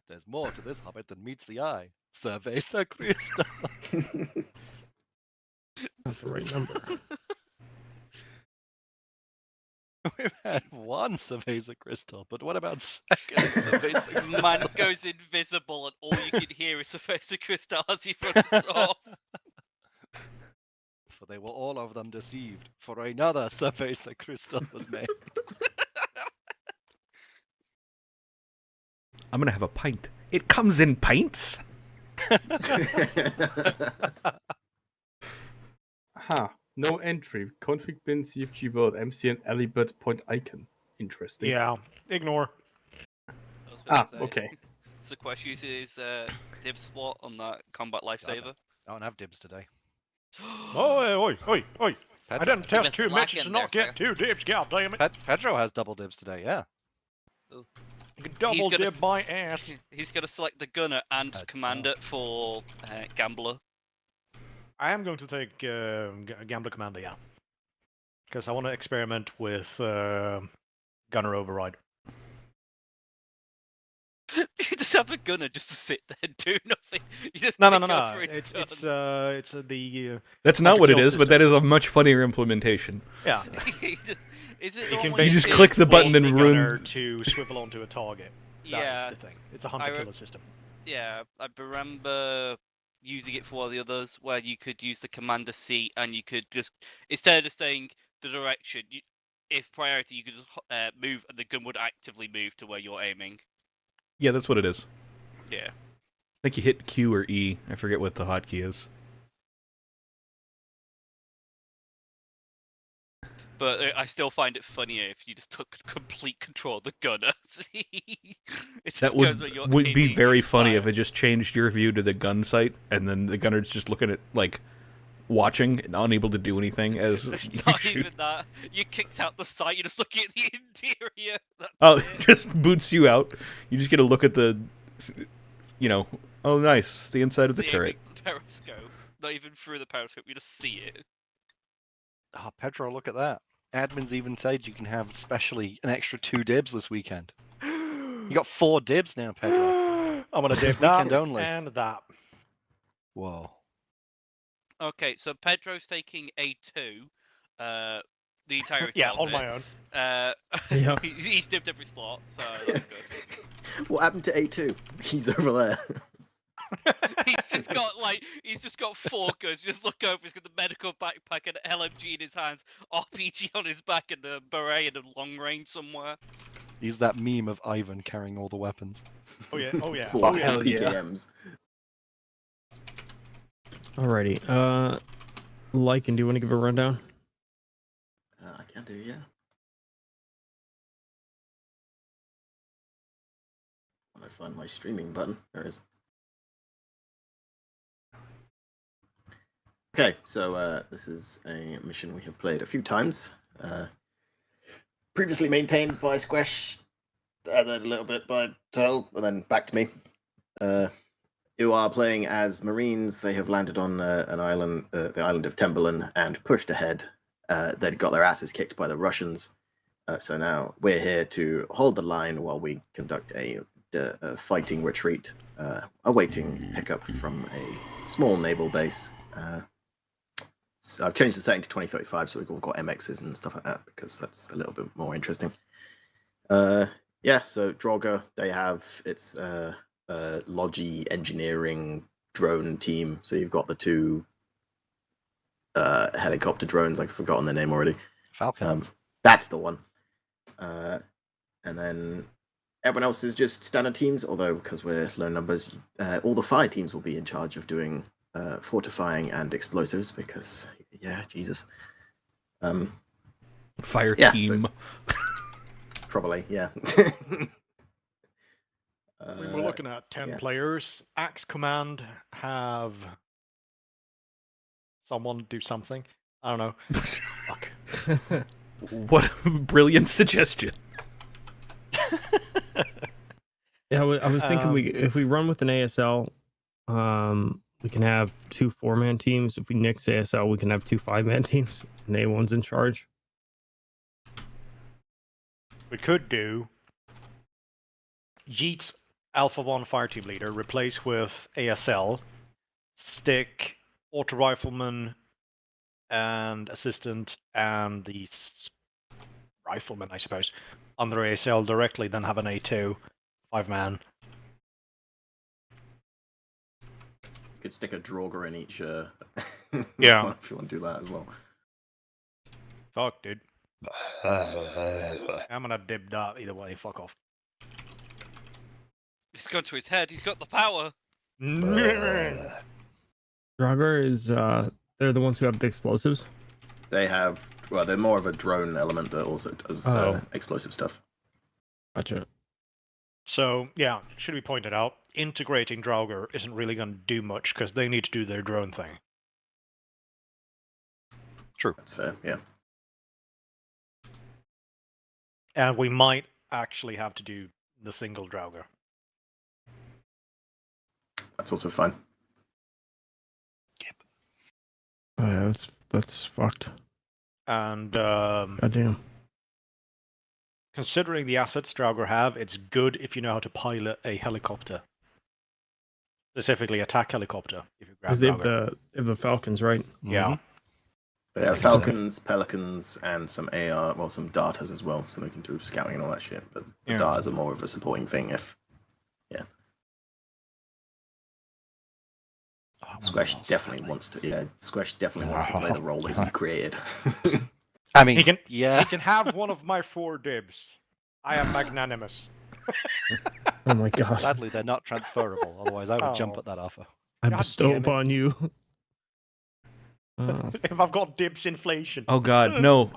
There's more to this hobbit than meets the eye. Cerveza Crystal. Not the right number. We've had one Cerveza Crystal, but what about second Cerveza Crystal? Man goes invisible and all you can hear is Cerveza Crystal as he runs off. For they were all of them deceived, for another Cerveza Crystal was made. I'm gonna have a pint. It comes in pints. Aha. No entry. Config bin, CFG word, MCN, Alibert, point icon. Interesting. Yeah, ignore. Okay. Sequest uses div spot on that combat lifesaver. I don't have dibs today. Oi! I Pedro, didn't tell been two mentions to slacking not there, get two dibs, god damn it. Pedro has double dibs today, yeah. You can double gonna dib my ass. He's going to select the gunner and commander for gambler. I am going to take Gambler Commander, yeah. Because I want to experiment with Gunner Override. You just have a gunner just to sit there and do nothing. You just No. take over his It's gun. the That's not what it kill is, but system. that is a much funnier implementation. yeah. Is it You the can one where You just basically click the force button and the run. gunner to swivel onto a target. Yeah, That's the thing. It's a hunter-killer system. yeah. I remember using it for one of the others where you could use the commander seat and you could just, instead of just saying the direction, if priority, you could just move and the gun would actively move to where you're aiming. Yeah, that's what it is. Yeah. I think you hit Q or E. I forget what the hotkey is. But I still find it funnier if you just took complete control of the gunner. It just That goes where you're would be aiming, very you funny fire. if it just changed your view to the gun sight, and then the gunner's just looking at, like, watching and unable to do anything as you Not shoot. even that. You kicked out the sight, you're just looking at the interior. That's Oh, it. it just boots you out. You just get to look at the, oh, nice, the inside of the See turret. the periscope. Not even through the periscope, you just see it. Oh, Pedro, look at that. Admin's even said you can have specially an extra 2 dibs this weekend. You got 4 dibs now, Pedro. I'm gonna This dib that weekend only. and that. Whoa. Okay, so Pedro's taking A2, the entirety Yeah, of on it. my own. Yeah. He's dipped every slot, so that's good. What happened to A2? He's over there. He's just got 4 guns. Just look over. He's got the medical backpack and an LMG in his hands, RPG on his back, and a beret and a long range somewhere. He's that meme of Ivan carrying all the weapons. Oh yeah. 4 hell yeah. PKMs. Alrighty. Lycan, do you want to give a rundown? I can do, yeah. When I find my streaming button, there it is. Okay, so this is a mission we have played a few times. Previously maintained by Squash, then a little bit by Turl, and then back to me. Who are playing as Marines. They have landed on an island, the island of Tembelan, and pushed ahead. They'd got their asses kicked by the Russians. So now we're here to hold the line while we conduct a fighting retreat, awaiting pickup from a small naval base. So I've changed the setting to 2035, so we've all got MXs and stuff like that, because that's a little bit more interesting. Yeah, so Droga, they have its Logi engineering drone team. So you've got the 2 helicopter drones. I've forgotten their name already. Falcons. That's the one. And then everyone else is just standard teams, although because we're low numbers, all the fire teams will be in charge of doing fortifying and explosives, because, yeah, Jesus. Fire Yeah, team. Probably, yeah. I mean, we're looking at 10 yeah. players. Axe Command have someone do something. I don't know. Fuck. What a brilliant suggestion. Yeah, I was thinking if we run with an ASL, we can have 2 4-man teams. If we nix ASL, we can have 2 5-man teams. And A1's in charge. We could do Yeet Alpha 1 Fireteam Leader, replace with ASL, stick Auto Rifleman and Assistant and the Rifleman, I suppose, under ASL directly, then have an A2, 5-man. You could stick a Draugr in each. Yeah. If you want to do that as well. Fuck, dude. I'm gonna dib that either way. Fuck off. It's gone to his head. He's got the power. Draugr is they're the ones who have the explosives. They have. Well, they're more of a drone element that also does explosive stuff. Gotcha. So, yeah, should be pointed out, integrating Draugr isn't really going to do much because they need to do their drone thing. True. That's fair. Yeah. And we might actually have to do the single Draugr. That's also fine. Oh yeah, that's fucked. And Goddamn. considering the assets Draugr have, it's good if you know how to pilot a helicopter. Specifically, attack helicopter. If you grab Because they have Draugr. the Falcons, right? Yeah. They have Excellent. Falcons, Pelicans, and some AR, well, some darters as well, so they can do scouting and all that shit. But the Yeah. darters are more of a supporting thing. If Squash definitely wants to, Squash definitely wants to play the role that he created. I mean, He can, yeah. he can have one of my 4 dibs. I am magnanimous. Oh my god. Sadly, they're not transferable. Otherwise, I would jump Oh. at that offer. I God bestow damn it. upon you. Oh, If I've got dibs inflation. Oh god, no,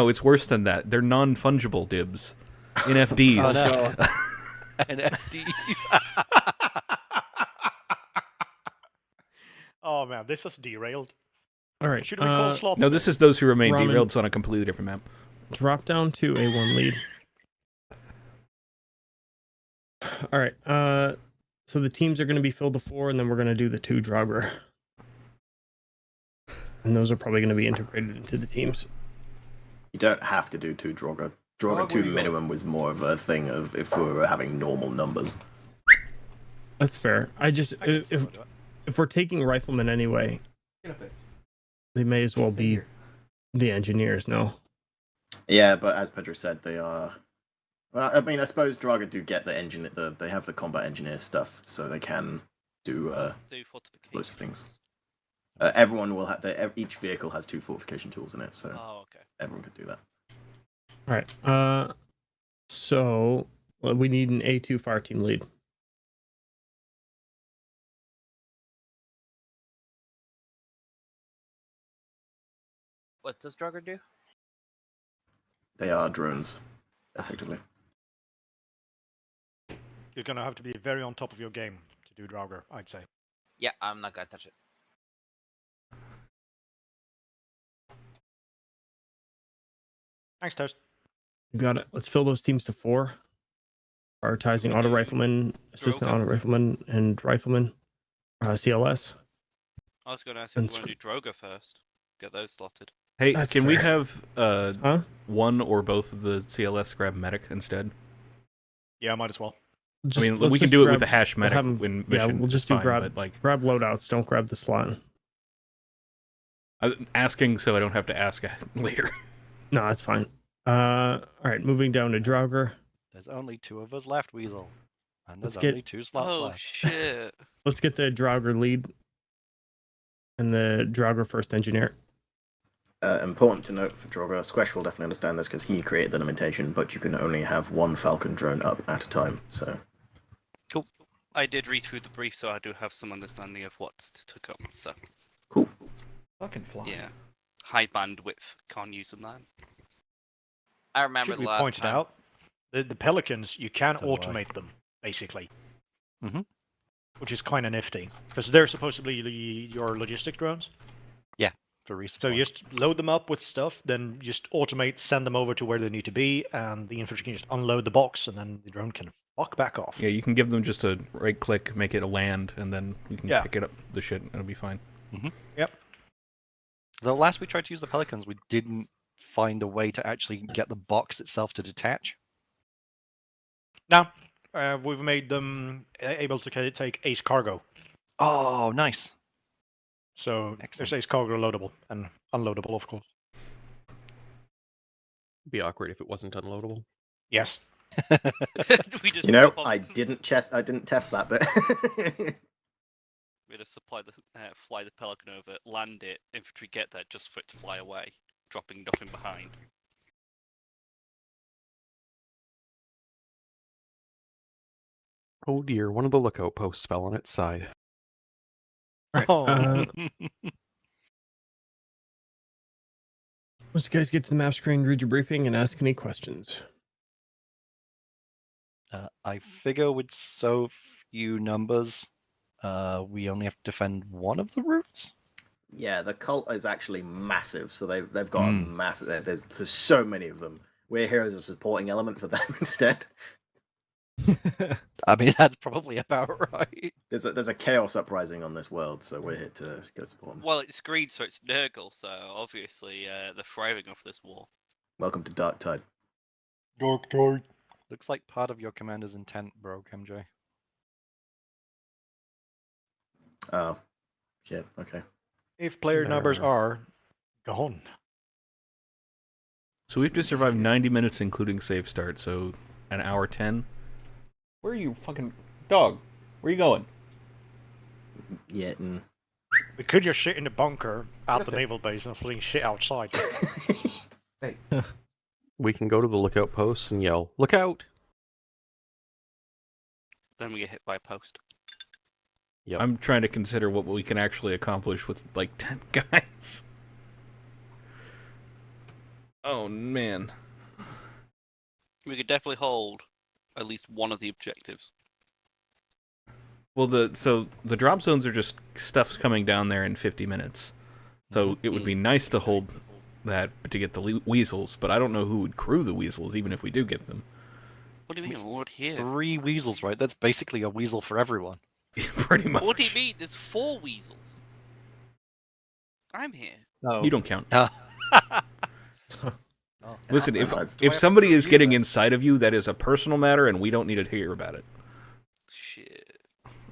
it's worse than that. They're non-fungible dibs. NFDs. Oh, no. NFTs. Oh man, this is derailed. all right. Should we call slots? No, this is those who remain Ramen. derailed, so on a completely different map. Drop down to A1 lead. All right. So the teams are going to be filled to 4, and then we're going to do the 2 Draugr. And those are probably going to be integrated into the teams. You don't have to do 2 Draugr. Draugr 2 minimum was more of a thing of if we were having normal numbers. That's fair. I just I can see if what do it. if we're taking riflemen anyway, they may as well be the engineers. No. Yeah, but as Pedro said, they are. Well, I mean, I suppose Draugr do get the engine. They have the combat engineer stuff, so they can do Do fortifications. explosive things. Everyone will have. Each vehicle has 2 fortification tools in it, so Oh, okay. everyone could do that. All right. So we need an A2 fire team lead. What does Draugr do? They are drones, effectively. You're gonna have to be very on top of your game to do Draugr, I'd say. Yeah, I'm not gonna touch it. Thanks, Toast. You got it. Let's fill those teams to 4. Prioritizing auto rifleman, assistant Droga. auto rifleman, and rifleman. CLS. I was going to ask if we And want to do Droga first. Get those slotted. Hey, That's can we fair. have Huh? one or both of the CLS grab medic instead? Yeah, might as well. Just, I mean, let's we can just do it grab- with the hash medic have 'em- when yeah, mission. we'll just is do fine, grab- But like, Grab loadouts. Don't grab the slot. I'm asking so I don't have to ask later. No, that's fine. All right, moving down to Draugr. There's only 2 of us left, Weasel. And there's Let's get- only 2 slots Oh, left. shit. Let's get the Draugr lead and the Draugr first engineer. Important to note for Draugr, Squash will definitely understand this because he created the limitation, but you can only have 1 Falcon drone up at a time. So I did read through the brief, so I do have some understanding of what's to come. So, cool. Fucking fly. yeah. High bandwidth. Can't use them, man. I remember Should the we last point it time. out? The Pelicans, you can So do I. automate them, basically. Mhm. Which is kind of nifty. Because they're supposed to be your logistic drones. For resupply. So you just load them up with stuff, then just automate, send them over to where they need to be, and the infantry can just unload the box, and then the drone can fuck back off. Yeah, you can give them just a right click, make it a land, and then you can Yeah. pick it up the shit, and it'll be fine. The last we tried to use the Pelicans, we didn't find a way to actually get the box itself to detach. Now, we've made them able to take Ace Cargo. Oh, nice. So Excellent. there's Ace Cargo loadable and unloadable, of course. It'd be awkward if it wasn't unloadable. Yes. We just You know, drop off- I didn't test that bit. We just fly the Pelican over, land it, infantry get there just for it to fly away, dropping nothing behind. Oh dear, one of the lookout posts fell on its side. Right. Oh. Once you guys get to the map screen, read your briefing and ask any questions. I figure with so few numbers, we only have to defend one of the routes. Yeah, the cult is actually massive, so they've got a massive. There's so many of them. We're here as a supporting element for them instead. I mean, that's probably about right. There's a chaos uprising on this world, so we're here to go support them. Well, it's green, so it's Nurgle, so obviously they're thriving off this war. Welcome to Dark Tide. Dark Tide. Looks like part of your commander's intent broke, MJ. Oh, shit. Okay. If player numbers are gone. So we have to survive 90 minutes, including save start. So an hour 10. Where are you, fucking dog? Where are you going? Yeah. We could just sit in the bunker at the naval base and fling shit outside. We can go to the lookout posts and yell, "Look out!" Then we get hit by a post. Yep. I'm trying to consider what we can actually accomplish with like 10 guys. Oh man. We could definitely hold at least one of the objectives. Well, the drop zones are just stuff's coming down there in 50 minutes. So it would be nice to hold that to get the weasels, but I don't know who would crew the weasels, even if we do get them. What do you mean? I'm already here. 3 weasels, right? That's basically a weasel for everyone. Pretty much. What do you mean? There's 4 weasels. I'm here. No. You don't count. Oh. Listen, Do I have if to somebody is review getting that? inside of you, that is a personal matter, and we don't need to hear about it. Shit.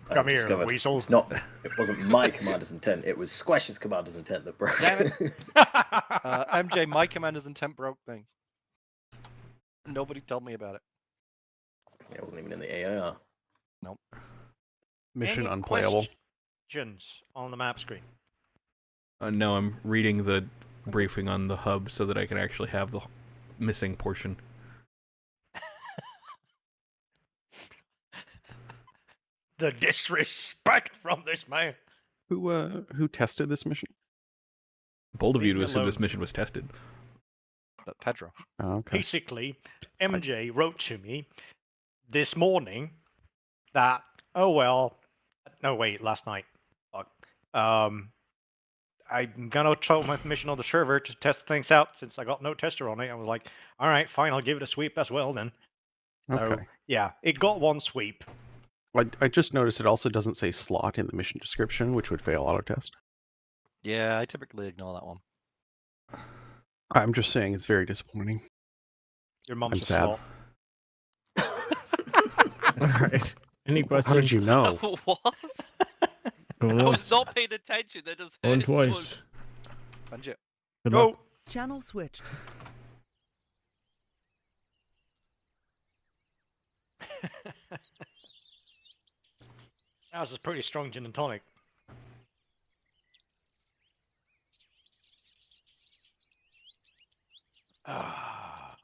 Come I've here, discovered weasel. It wasn't my commander's intent. It was Squash's commander's intent that broke. Damn it. MJ, my commander's intent broke things. Nobody told me about it. It wasn't even in the AIR. Mission Any unplayable. Questions on the map screen. No, I'm reading the briefing on the hub so that I can actually have the missing portion. The disrespect from this man. Who tested this mission? Bold of you to Leave me assume this alone. mission was tested. But Pedro. Oh, okay. Basically, MJ wrote to me this morning that, oh well, no wait, last night. Fuck. I'm gonna throw my mission on the server to test things out since I got no tester on it. I was like, all right, fine, I'll give it a sweep as well then. So, Okay. yeah, it got one sweep. I just noticed it also doesn't say slot in the mission description, which would fail auto test. Yeah, I typically ignore that one. I'm just saying it's very disappointing. Your mom's I'm a sad. slot. All right. Any questions? How did you know? What? I was Once. not paying attention. That just Going hurt so- twice. Punch it. Good luck. Go. Channel switched. That was a pretty strong gin and tonic. Ah.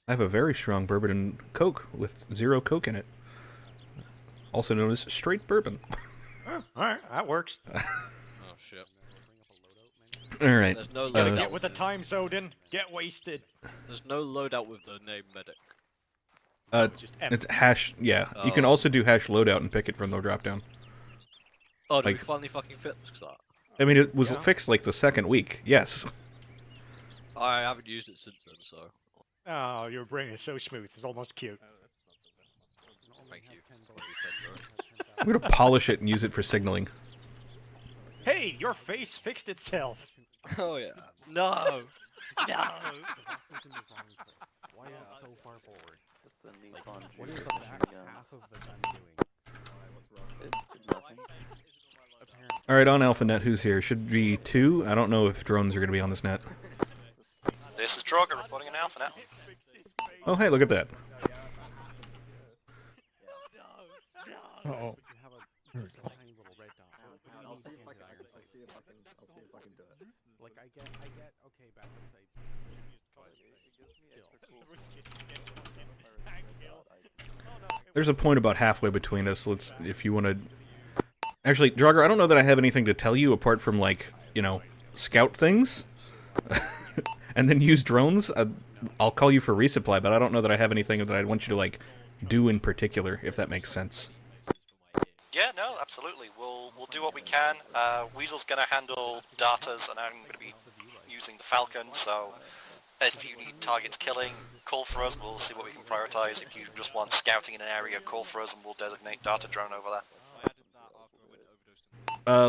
I have a very strong bourbon and Coke with 0 Coke in it. Also known as straight bourbon. All right, that works. Oh shit. Alright. There's no Gotta loadout. get with the time, Zodin. Get wasted. There's no loadout with the name medic. Just M. It's hash, yeah. You can Oh. also do hash loadout and pick it from the dropdown. Oh, did we Like- finally fucking fix that? I mean, it was Yeah. fixed like the second week, yes. I haven't used it since then, so Oh, your brain is so smooth. It's almost cute. thank you. I'm gonna polish it and use it for signaling. Hey, your face fixed itself. Oh yeah. No. No. The box is in the wrong place. Why is it so far forward? What is the back half of the gun doing? Apparently. All right, on AlphaNet, who's here? Should be 2. I don't know if drones are going to be on this net. This is Droger reporting an Alpha now. Oh, hey, look at that. Uh-oh. You have a tiny little red dot. I'll see if I can. I'll see if I can do it. Like I get. Okay, backup sites. There's a point about halfway between us. Let's, if you want to... Actually, Droger, I don't know that I have anything to tell you apart from, like, you know, scout things. And then use drones. I'll call you for resupply, but I don't know that I have anything that I want you to, like, do in particular, if that makes sense. Yeah, no, absolutely. We'll do what we can. Weasel's going to handle datas, and I'm going to be using the Falcon, so if you need targets killing, call for us. We'll see what we can prioritize. If you just want scouting in an area, call for us, and we'll designate data drone over there.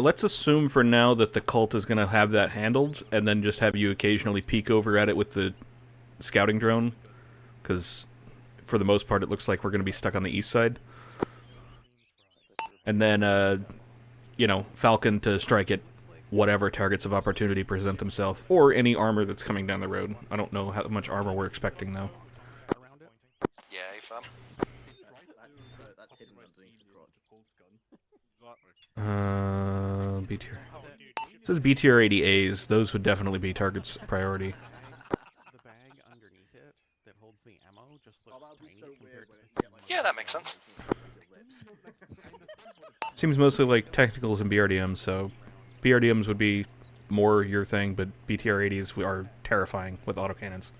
Let's assume for now that the cult is going to have that handled, and then just have you occasionally peek over at it with the scouting drone, because for the most part it looks like we're going to be stuck on the east side. And then, you know, Falcon to strike at whatever targets of opportunity present themselves, or any armor that's coming down the road. I don't know how much armor we're expecting, though. Yeah, fam. That's hidden underneath the crotch. BTR. It says BTR 80As. Those would definitely be targets priority. The bag underneath it that holds the ammo just looks tiny compared to Yeah, that makes sense. Seems mostly like technicals and BRDMs, so BRDMs would be more your thing, but BTR 80s are terrifying with autocannons.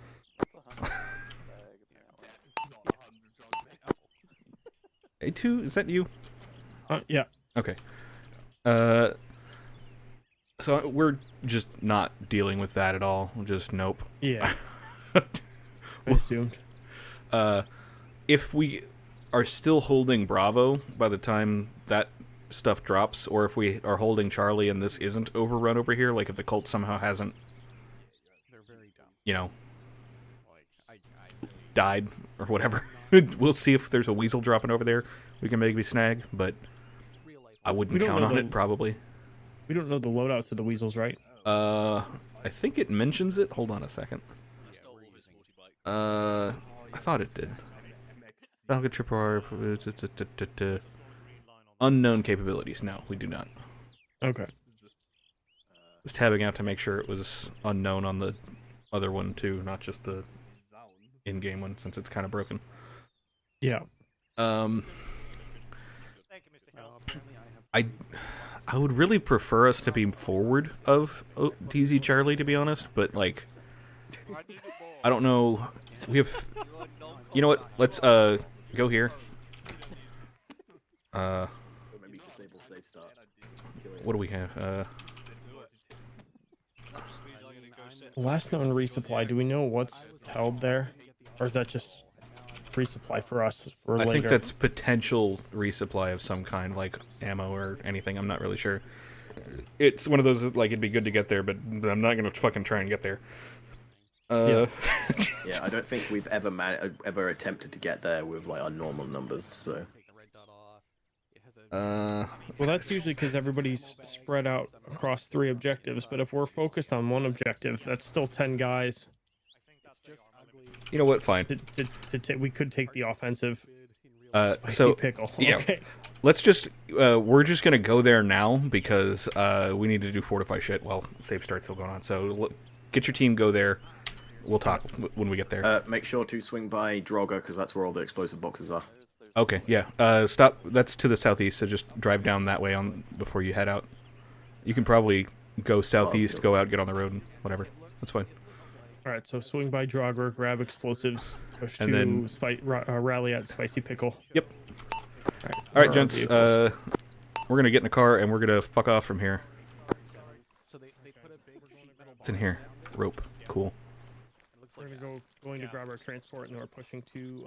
A2, is that you? Yeah. Okay. So we're just not dealing with that at all. Just nope. Yeah. I assumed. If we are still holding Bravo by the time that stuff drops, or if we are holding Charlie and this isn't overrun over here, like if the cult somehow hasn't, they're very dumb. you know, Like died or whatever, we'll see if there's a weasel dropping over there we can maybe snag, but I wouldn't count on it, probably. We don't know the loadouts of the weasels, right? I think it mentions it. Hold on a second. I thought it did. Falcon Tripwire. Unknown capabilities. No, we do not. Okay. Was tabbing out to make sure it was unknown on the other one too, not just the in-game one, since it's kind of broken. Yeah. I would really prefer us to be forward of TZ Charlie, to be honest, but like, I don't know. We have. You know what? Let's go here. Maybe disable safe start. What do we have? Last known resupply. Do we know what's held there, or is that just resupply for us for later? I think that's potential resupply of some kind, like ammo or anything. I'm not really sure. It's one of those like it'd be good to get there, but I'm not gonna fucking try and get there. Yeah, I don't think we've ever attempted to get there with like our normal numbers. So. Well, that's usually because everybody's spread out across 3 objectives. But if we're focused on one objective, that's still 10 guys. You know what? Fine. We could take the offensive. So Spicy pickle. Yeah, Okay. let's just we're just gonna go there now because we need to do fortify shit while safe start's still going on. So get your team, go there. We'll talk when we get there. Make sure to swing by Droga because that's where all the explosive boxes are. Okay, yeah. Stop. That's to the southeast, so just drive down that way on before you head out. You can probably go southeast, go out, get on the road, and whatever. That's fine. All right, so swing by Draugr, grab explosives, push And to then- rally at Spicy Pickle. Yep. All All right, gents. We're gonna get in the car and we're gonna fuck off from here. It's in here. Rope. Cool. We're gonna going to grab our transport, and then we're pushing to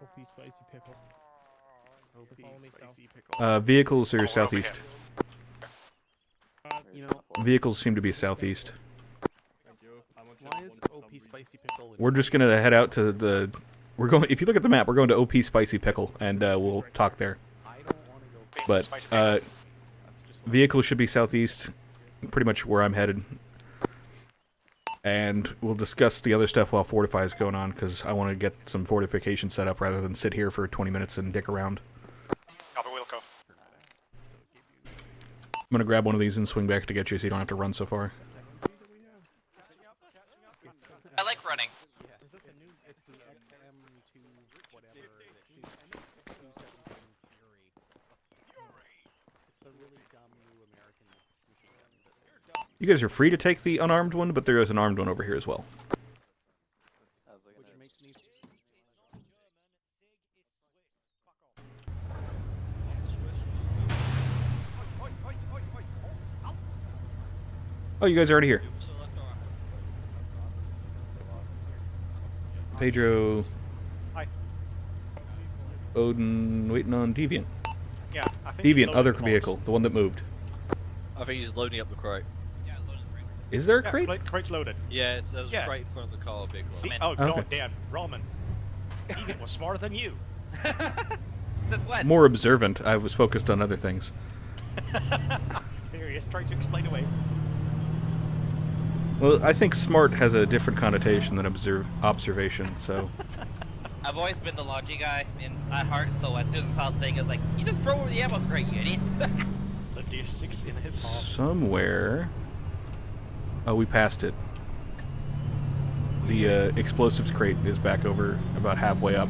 OP Spicy Pickle. Follow me south. Vehicles are southeast. You know, Vehicles seem to be southeast. why is OP Spicy Pickle? We're just gonna head out to the. We're going. If you look at the map, we're going to OP Spicy Pickle, and we'll talk there. I don't want to go. But vehicles should be southeast, pretty much where I'm headed. And we'll discuss the other stuff while Fortify is going on, because I want to get some fortification set up rather than sit here for 20 minutes and dick around. Copy, Wilco. I'm gonna grab one of these and swing back to get you so you don't have to run so far. I like running. Is it the new? It's the XM2 whatever. Fury. It's the really dumb new American machine gun. You guys are free to take the unarmed one, but there is an armed one over here as well. Which makes me. Oh, you guys are already here. Pedro. Hi. Odin waiting on Deviant. Yeah, I think Deviant, it's other loaded vehicle, the one that moved. I think he's loading up the crate. Is there a Yeah, crate? crate's loaded. Yeah, there's Yeah. a crate in front of the car, big one. Oh, Okay. God damn, Roman. Deviant was smarter than you. Since when? More observant. I was focused on other things. Here he is trying to explain away. Well, I think smart has a different connotation than observation, so... I've always been the logic guy at heart, so as soon as I saw the thing, I was like, you just drove over the ammo crate, you idiot. Logistics in his heart. Somewhere... Oh, we passed it. The explosives crate is back over about halfway up.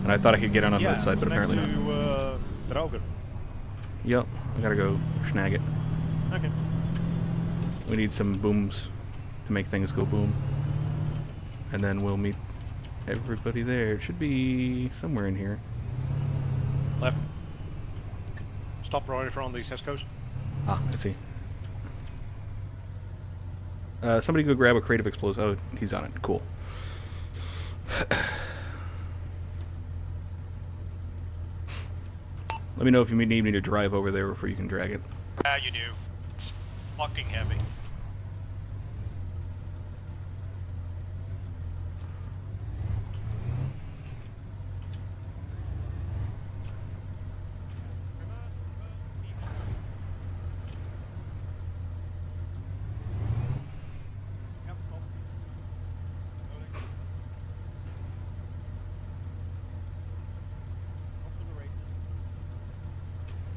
And I thought I could get in on this side, but apparently not. To, Draugr. Yep, I gotta go snag it. Okay. We need some booms to make things go boom. And then we'll meet everybody there. It should be somewhere in here. Left. Stop right in front of these Tesco's. Ah, I see. Somebody go grab a crate of explosives. Oh, he's on it. Cool. Let me know if you need me to drive over there before you can drag it. Yeah, you do. It's fucking heavy.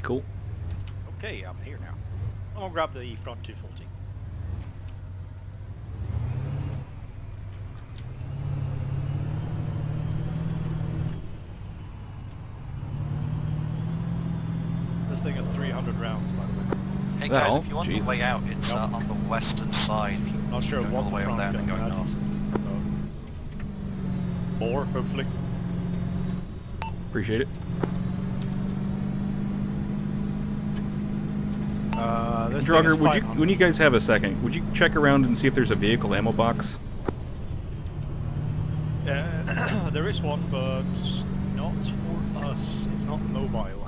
Cool. Okay, I'm here now. I'm gonna grab the front 240. This thing has 300 rounds, by the way. Hey guys, Well, if you want Jesus. the way out, it's on the western side. You Not sure go what all the way over there and then front's going going north. More, hopefully. Appreciate it. This thing is Draugr, would you, 500. when you guys have a second, would you check around and see if there's a vehicle ammo box? There is one, but not for us. It's not mobile.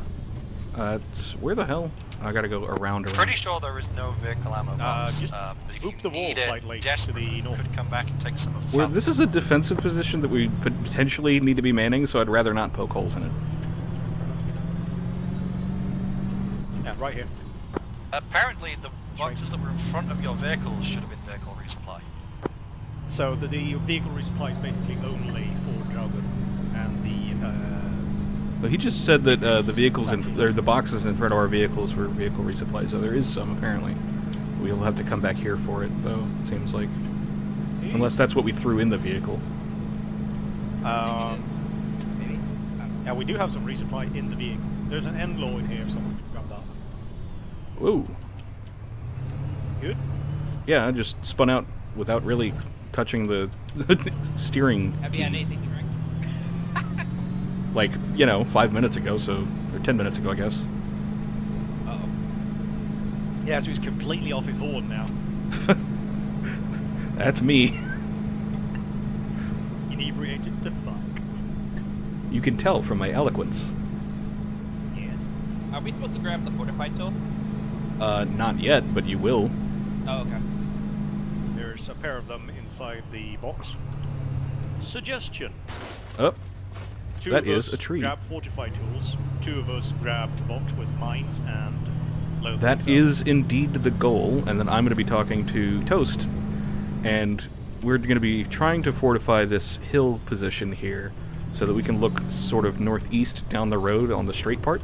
Where the hell? I gotta go around. Pretty sure there is no vehicle ammo box. just but if oop you the wall need it slightly to desperately, the you north. could come back and take some of the Well, this is a defensive position that we potentially need to be manning, so I'd rather not poke holes in it. Yeah, right here. Apparently, the boxes that were in front of your vehicles should have been vehicle resupply. So the vehicle resupply is basically only for Draugr, and Well, he just said that the vehicles the boxes in front of our vehicles were vehicle resupply, so there is some apparently. We'll have to come back here for it, though. It seems like, unless that's what we threw in the vehicle. Yeah, we do have some resupply in the vehicle. There's an end load here, if someone can grab that. Whoa. Good? Yeah, I just spun out without really touching the steering Have you had key. anything to drink? Like, 5 minutes ago, or 10 minutes ago, I guess. Uh-oh. Yeah, so he's completely off his horn now. That's me. Inebriated the fuck. You can tell from my eloquence. Yes. Are we supposed to grab the fortified tool? Not yet, but you will. Oh, okay. There's a pair of them inside the box. Suggestion. Oh, Two that of is us a tree. grab fortify tools. 2 of us grab the box with mines and load that things is indeed the goal, and then I'm going to be talking to Toast, and we're going to be trying to fortify this hill position here so that we can look sort of northeast down the road on the straight part.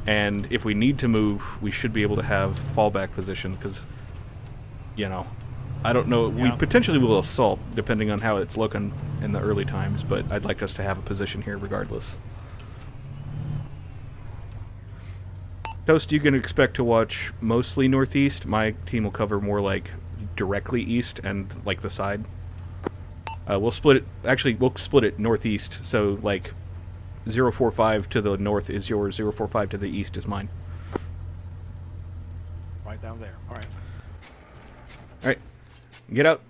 And if we need to move, we should be able to have fallback positions, because, you know, I don't know, we potentially will assault, depending on how it's looking in the early times, but I'd like us to have a position here regardless. Toast, you can expect to watch mostly northeast. My team will cover more like directly east and like the side. We'll split it, actually we'll split it northeast, so like 045 to the north is yours, 045 to the east is mine. right down there. Alright. Alright, get out,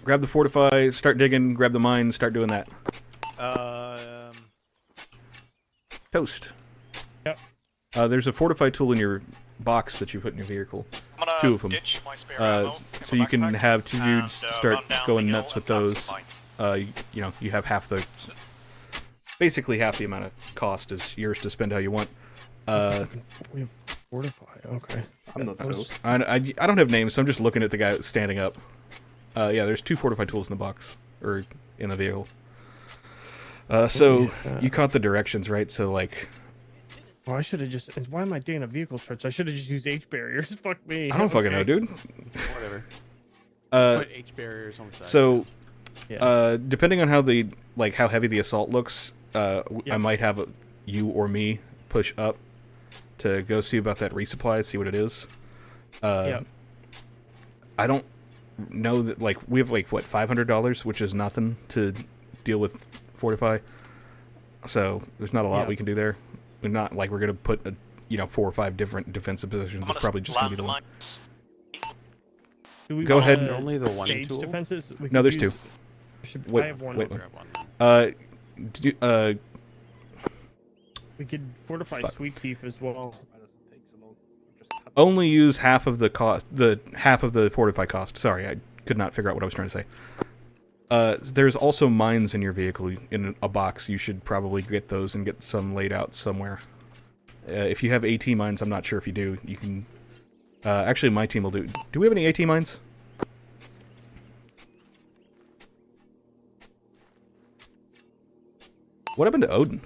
grab the fortify, start digging, grab the mine, start doing that. Toast. Yep. There's a fortify tool in your box that you put in your vehicle. 2 of them. So you can have 2 dudes start going nuts with those. You know, you have half the... Basically half the amount of cost is yours to spend how you want. We have fortify, okay. I'm not Toast. I don't have names, so I'm just looking at the guy standing up. Yeah, there's 2 fortify tools in the box, or in the vehicle. So, you caught the directions, right? So, like... Oh, I should have just... Why am I doing a vehicle stretch? I should have just used H barriers. Fuck me. I don't fucking know, dude. Whatever. Put H barriers on the side. So, yeah. Depending on how the... Like, how heavy the assault looks, I might have you or me push up to go see about that resupply, see what it is. I don't know that, like, we have, like, what, $500, which is nothing to deal with Fortify. So, there's not a lot we can do there. We're not, like, we're going to put, 4 or 5 different defensive positions. It's probably just going to be the one. Go ahead. Only the one stage tool? defenses? No, there's 2. I have one. Wait. Grab one. We could fortify Sweet Teeth as well. Only use half of the cost, half of the fortify cost. Sorry, I could not figure out what I was trying to say. There's also mines in your vehicle in a box. You should probably get those and get some laid out somewhere. If you have AT mines, I'm not sure if you do. You can. Actually, my team will do. Do we have any AT mines? What happened to Odin?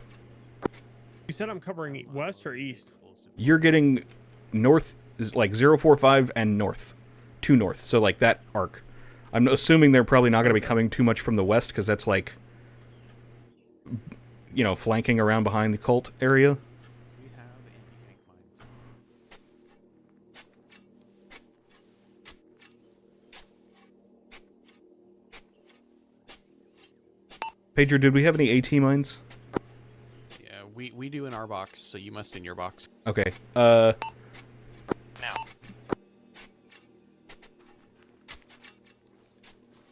You said I'm covering west or east? You're getting north, is like 045 and north. 2 north, so like that arc. I'm assuming they're probably not going to be coming too much from the west, because that's like, flanking around behind the cult area. We have anti-tank mines. Pedro, did we have any AT mines? Yeah, we do in our box, so you must in your box. Okay. Now.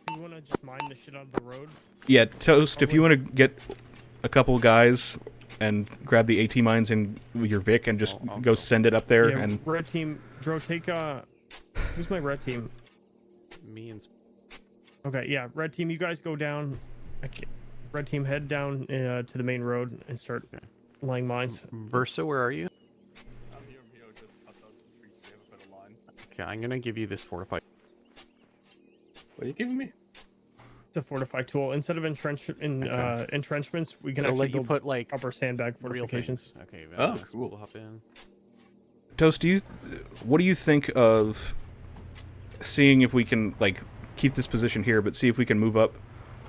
You want to just mine the shit out of the road? Yeah, Toast, if you want to get a couple guys and grab the AT mines in your Vic and just I'll go send it up there. Yeah, And red team, Dro, take who's my red team? Me and... Okay, yeah, red team, you guys go down. Red team, head down to the main road and start laying mines. Versa, where are you? Okay, I'm gonna give you this fortified. What are you giving me? It's a fortify tool. Instead of entrenchments, we can So actually let you build put like upper sandbag real fortifications. things. Okay. Oh, cool. We'll hop in. Toast, what do you think of seeing if we can like keep this position here, but see if we can move up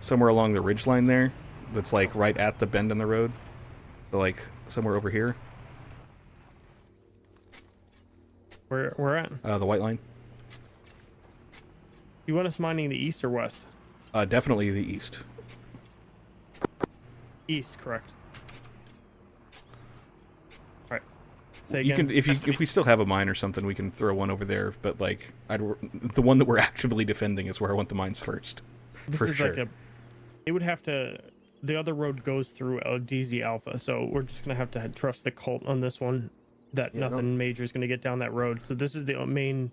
somewhere along the ridge line there? That's like right at the bend in the road, so, like somewhere over here. Where at? The white line. You want us mining the east or west? Definitely the east. East, correct. All right. Say You again. can if we still have a mine or something, we can throw one over there. But like, the one that we're actively defending is where I want the mines first. This for is sure. like it would have to. The other road goes through DZ Alpha, so we're just gonna have to trust the cult on this one. that Yeah, nothing major is going to get down that road. So this is the main.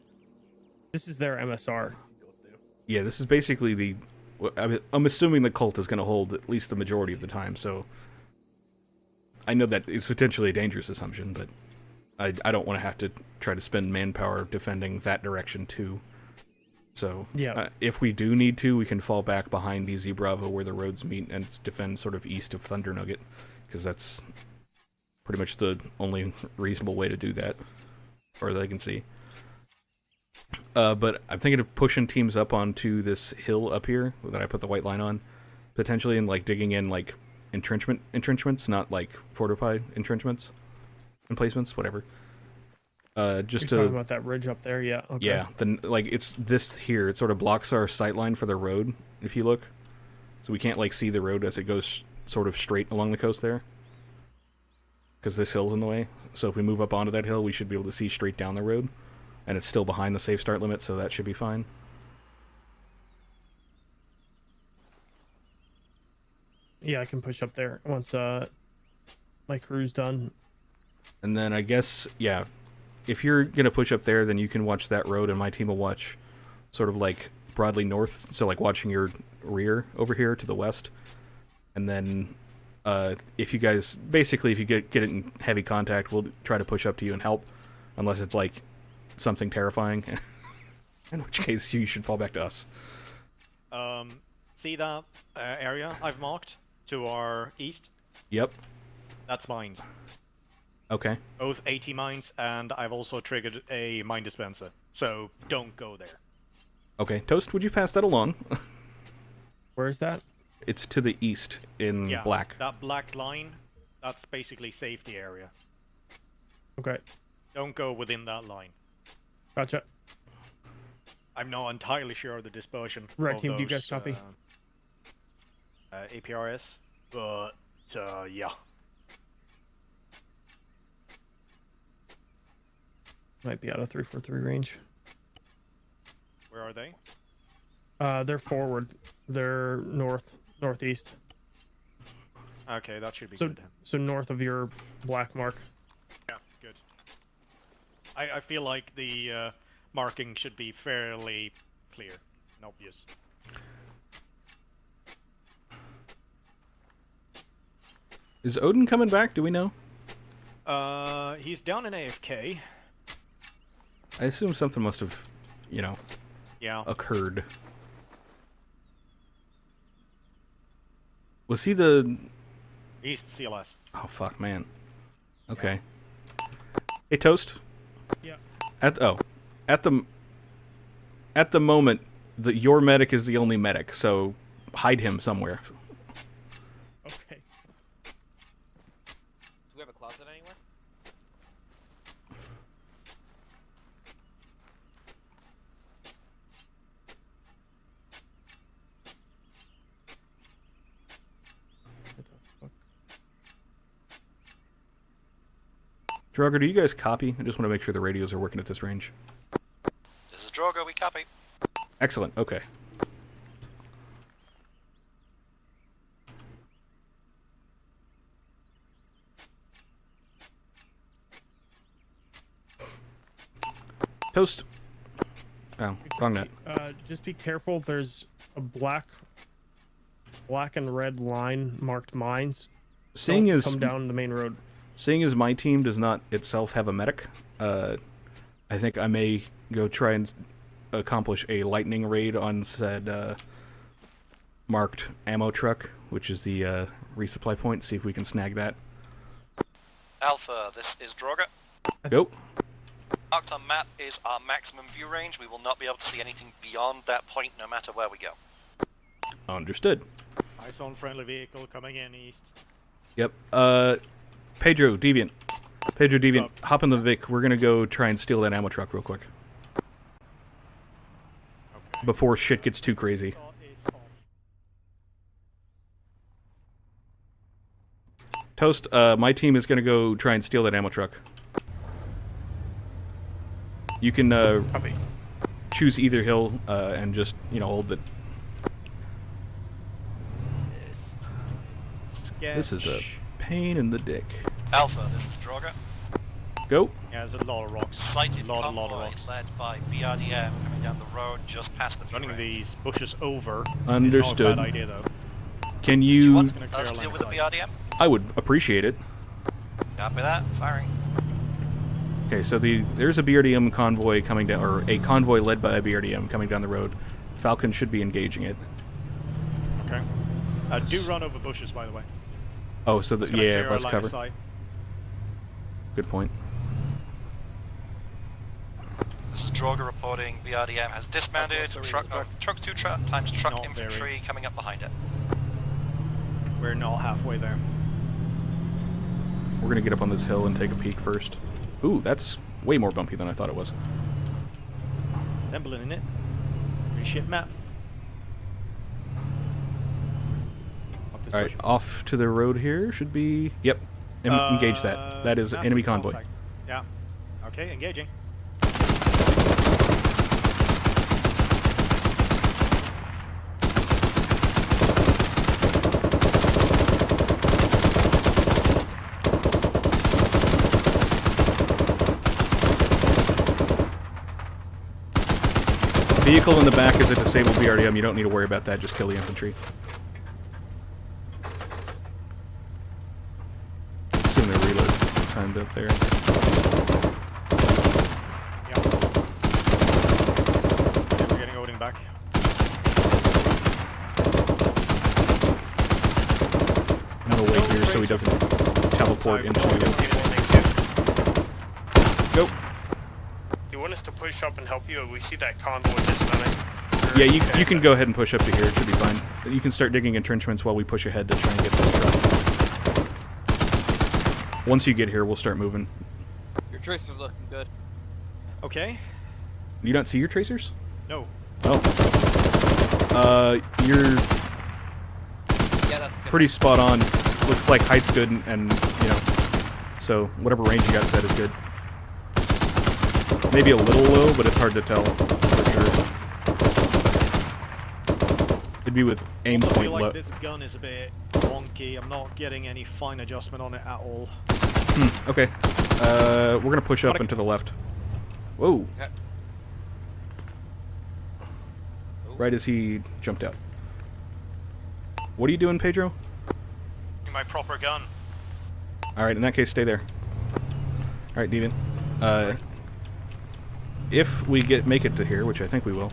This is their MSR. Yeah, this is basically the. I'm assuming the cult is going to hold at least the majority of the time. So I know that it's potentially a dangerous assumption, but I don't want to have to try to spend manpower defending that direction too. So Yeah. If we do need to, we can fall back behind DZ Bravo where the roads meet and defend sort of east of Thunder Nugget, because that's pretty much the only reasonable way to do that, or that I can see. But I'm thinking of pushing teams up onto this hill up here that I put the white line on, potentially, and like digging in like entrenchments, not like fortified entrenchments, emplacements, whatever. Just You're to talking about that ridge up there, yeah. Okay. yeah, then like it's this here. It sort of blocks our sight line for the road. If you look, so we can't like see the road as it goes sort of straight along the coast there, because this hill's in the way. So if we move up onto that hill, we should be able to see straight down the road, and it's still behind the safe start limit, so that should be fine. Yeah, I can push up there once my crew's done. And then I guess, yeah, if you're gonna push up there, then you can watch that road, and my team will watch sort of like broadly north, so like watching your rear over here to the west. And then if you guys, basically if you get it in heavy contact, we'll try to push up to you and help, unless it's like something terrifying, in which case you should fall back to us. See that area I've marked to our east? Yep. That's mines. Okay. Both 80 mines, and I've also triggered a mine dispenser. So don't go there. Okay. Toast, would you pass that along? Where is that? It's to the east in Yeah, black. that black line, that's basically safety area. Okay. Don't go within that line. Gotcha. I'm not entirely sure of the dispersion. Red of team, do you those, guys copy? APRS, but yeah. Might be out of 343 range. Where are they? They're forward. They're northeast. Okay, that should be So good. so north of your black mark. Yeah, good. I feel like the marking should be fairly clear and obvious. Is Odin coming back? Do we know? He's down in AFK. I assume something must have, you know, Yeah. occurred. Was he the... He's CLS. Oh, fuck, man. Okay. Hey, Toast. Yeah. At the moment, your medic is the only medic, so hide him somewhere. Okay. Do we have a closet anywhere? Draugr, do you guys copy? I just want to make sure the radios are working at this range. This is Drogo, we copy. Excellent, okay. Toast. Oh, wrong net. Just be careful. There's a black and red line marked mines. Seeing Don't as come down the main road. Seeing as my team does not itself have a medic, I think I may go try and accomplish a lightning raid on said marked ammo truck, which is the resupply point, see if we can snag that. Alpha, this is Drogo. Go. Marked on map is our maximum view range. We will not be able to see anything beyond that point no matter where we go. Understood. Eyes on friendly vehicle coming in east. Yep. Pedro Deviant. Hop in the Vic. We're gonna go try and steal that ammo truck real quick. Okay. Before shit gets too crazy. Thought is hot. Toast, my team is gonna go try and steal that ammo truck. You can choose either hill and just, you know, hold it. This is a pain in the dick. Alpha, this is Drogo. Go. Yeah, there's a lot of rocks. Sighted A lot of convoy rocks. led by BRDM coming down the road just past the Running V-ray. these bushes over Understood. is not a bad idea, though. Can Do you you... want gonna us clear to line deal of with the sight. BRDM? I would appreciate it. Copy that. Firing. Okay, so there's a BRDM convoy coming down, or a convoy led by a BRDM coming down the road. Falcon should be engaging it. Okay. Do run over bushes, by the way. Oh, so It's gonna clear our less line of cover. sight. Good point. This is Droga reporting. BRDM has dismounted. Truck 2 times truck Not infantry very. coming up behind it. We're not halfway there. We're gonna get up on this hill and take a peek first. Ooh, that's way more bumpy than I thought it was. Tembelan in it. Pretty shit map. Up this Alright, bush. off to the road here should be... Yep, engage that. That is massive enemy convoy. contact. Yeah. Okay, engaging. Vehicle in the back is a disabled BRDM. You don't need to worry about that. Just kill the infantry. Assume their reloads timed up there. Yeah. Okay, we're getting Odin back. I'm gonna wait here so he doesn't teleport into... Go. You want us to push up and help you? We see that convoy dismounting. Yeah, you can go ahead and push up to here. It should be fine. You can start digging entrenchments while we push ahead to try and get this truck. Once you get here, we'll start moving. Your tracers are looking good. Okay. You don't see your tracers? No. Oh. You're Yeah, that's good. pretty spot on. Looks like height's good and you know, so whatever range you got set is good. Maybe a little low, but it's hard to tell for sure. It'd be with aim I point feel like low. this gun is a bit wonky. I'm not getting any fine adjustment on it at all. Okay. We're gonna push up and to the left. Whoa. Okay. Right as he jumped out. What are you doing, Pedro? My proper gun. Alright, in that case, stay there. Alright, Deviant. If we make it to here, which I think we will.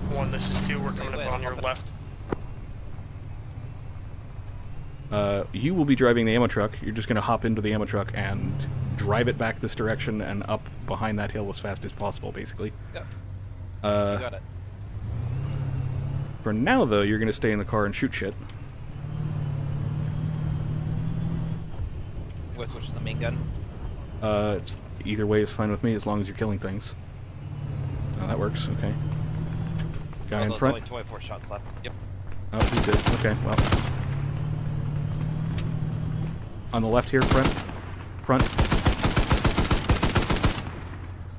1, this is 2. We're coming up on your left. You will be driving the ammo truck. You're just going to hop into the ammo truck and drive it back this direction and up behind that hill as fast as possible, basically. Yep. You got it. For now, though, you're going to stay in the car and shoot shit. We'll switch to the main gun. It's either way is fine with me as long as you're killing things. Oh, that works. Okay. Guy in There's front. only 24 shots left. Yep. Oh, he did. Okay, well. On the left here, front.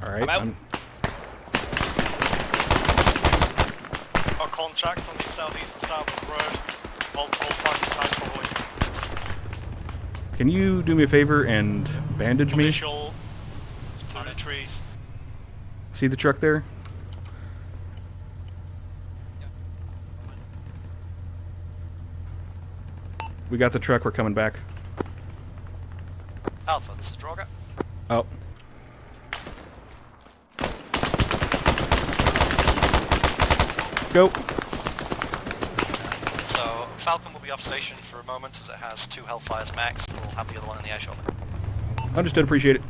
Alright, I'm out. Our contact on the southeast and south road. Multiple party convoys. Can you do me a favor and bandage me? Visual. Through the trees. See the truck there? We got the truck, we're coming back. Alpha, this is Droga. Oh. Go. So, Falcon will be off station for a moment as it has 2 Hellfires max. We'll have the other one in the air shoulder. Understood, appreciate it.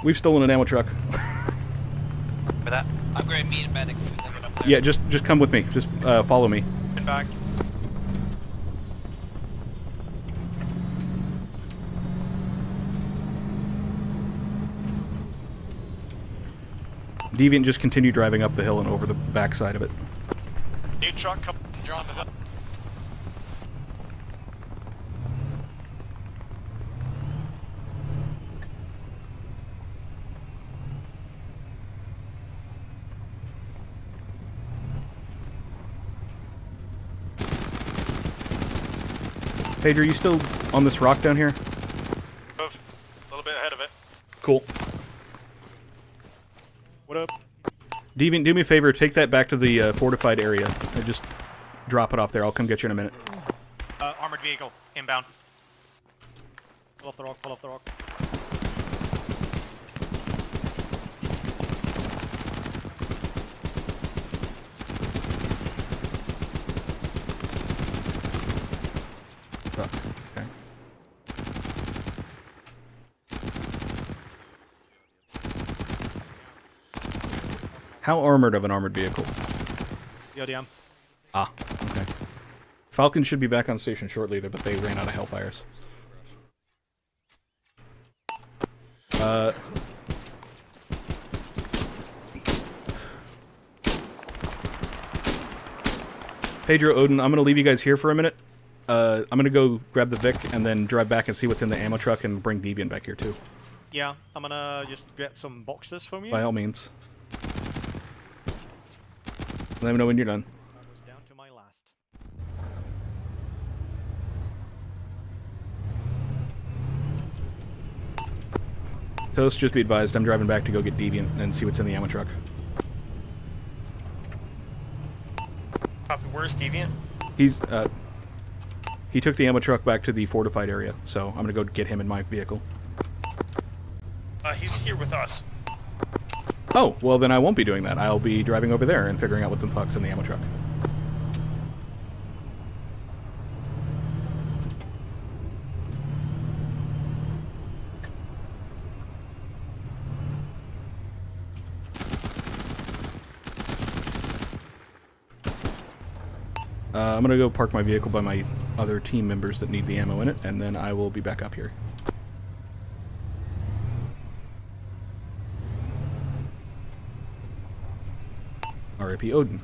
We've stolen an ammo truck. With that, I'm great, me and medic. Yeah, just come with me. Just follow me. Get back. Deviant, just continue driving up the hill and over the backside of it. New truck coming on the hill. Pedro, you still on this rock down here? Move. Cool. What up? Deviant, do me a favor. Take that back to the fortified area. And just drop it off there. I'll come get you in a minute. Armored vehicle, inbound. Pull off the rock, pull off the rock. Oh, okay. How armored of an armored vehicle? YODM. Ah, okay. Falcon should be back on station shortly, but they ran out of Hellfires. Pedro, Odin, I'm going to leave you guys here for a minute. I'm going to go grab the Vic and then drive back and see what's in the ammo truck and bring Deviant back here too. Yeah, I'm gonna just get some boxes from you. By all means. Let me know when you're done. Almost down to my last. Toast, just be advised, I'm driving back to go get Deviant and see what's in the ammo truck. Copy, where's Deviant? He took the ammo truck back to the fortified area, so I'm gonna go get him in my vehicle. He's here with us. Oh, well then I won't be doing that. I'll be driving over there and figuring out what the fuck's in the ammo truck. I'm gonna go park my vehicle by my other team members that need the ammo in it, and then I will be back up here. R.I.P. Odin.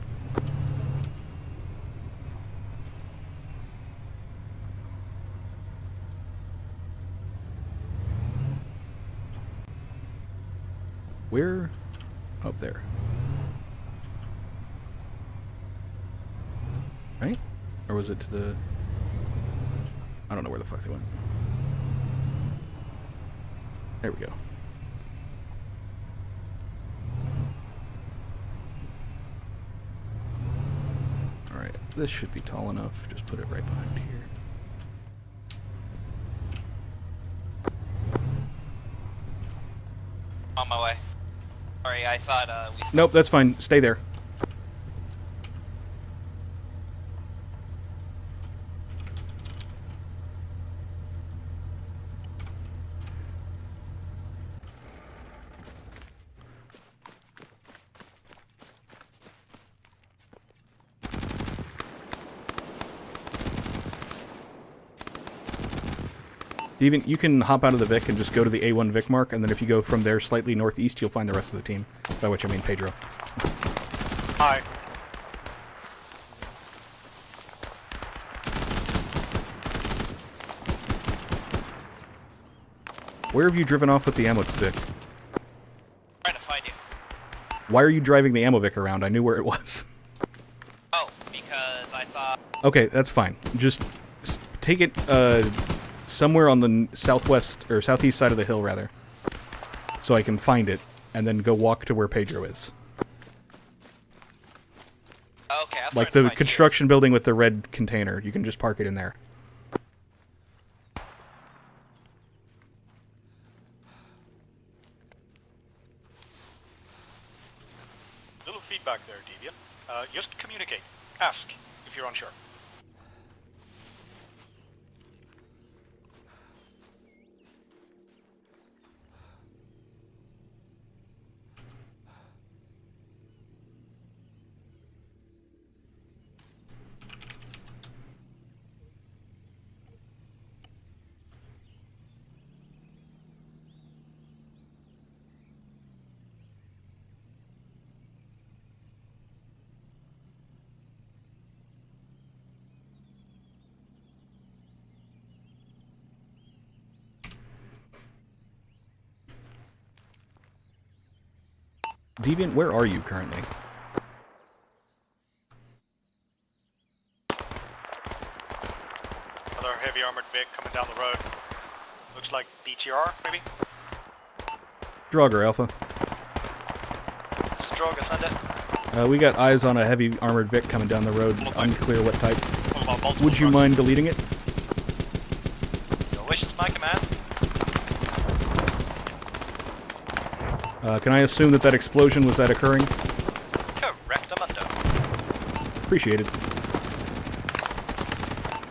Where? Up there. Right? Or was it to the... I don't know where the fuck they went. There we go. Alright, this should be tall enough. Just put it right behind here. On my way. Sorry, I thought we... Nope, that's fine. Stay there. Even you can hop out of the Vic and just go to the A1 Vic mark, and then if you go from there slightly northeast, you'll find the rest of the team. By which I mean Pedro. Hi. Where have you driven off with the ammo Vic? Trying to find you. Why are you driving the ammo Vic around? I knew where it was. Oh, because I thought... Okay, that's fine. Just take it somewhere on the southwest or southeast side of the hill, rather, so I can find it, and then go walk to where Pedro is. Okay, I'll Like try to the find construction building with the red container. You can just park it in there. Little feedback there, Deviant. Just communicate. Ask if you're unsure. Deviant, where are you currently? Another heavy armored Vic coming down the road. Looks like BTR, maybe? Draugr, Alpha. This is Draugr, send it. We got eyes on a heavy armored Vic coming down the road. Unclear what type. Would you mind deleting it? Your wish is my command. Can I assume that that explosion was that occurring? Correctamundo. Appreciated.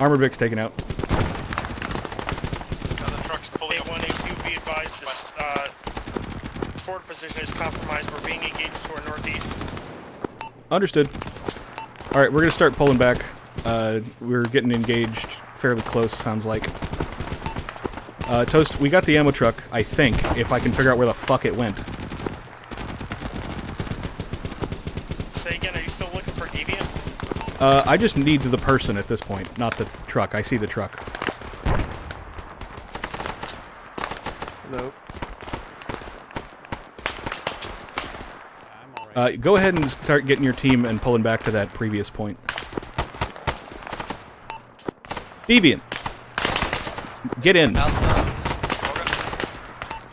Armored Vic's taken out. A1, A2, be advised, this forward position is compromised. We're being engaged to our northeast. Understood. Alright, we're gonna start pulling back. We're getting engaged fairly close, sounds like. Toast, we got the ammo truck, I think, if I can figure out where the fuck it went. Say again, are you still looking for Deviant? I just need the person at this point, not the truck. I see the truck. Hello. Go ahead and start getting your team and pulling back to that previous point. Deviant! Get in.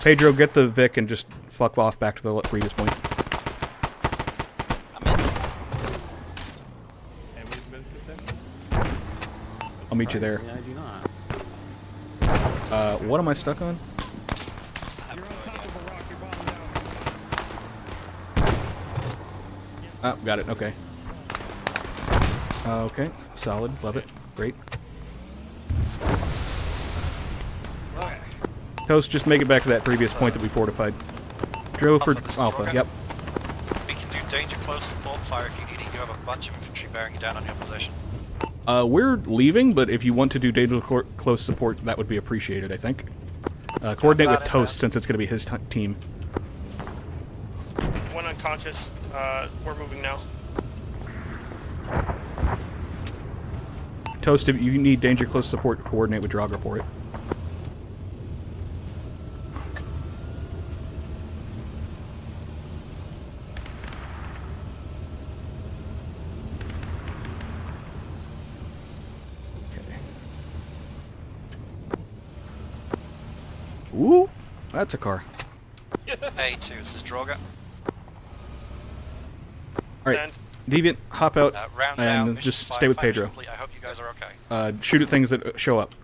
Pedro, get the Vic and just fuck off back to the previous point. I'll meet you there. Yeah, I do not. What am I stuck on? Oh, got it, okay. Okay, solid, love it, great. Toast, just make it back to that previous point that we fortified. Dro for Alpha, yep. We can do danger close support fire if you need it. You have a bunch of infantry bearing down on your position. We're leaving, but if you want to do danger close support, that would be appreciated, I think. Coordinate with Toast, since it's going to be his team. One unconscious. We're moving now. Toast, if you need danger close support, coordinate with Draugr for it. Ooh, that's a car. A2, this is Draugr. Alright, Deviant, hop out Round down, and mission just stay with Pedro. complete. I hope you guys are okay. Shoot at things that show up.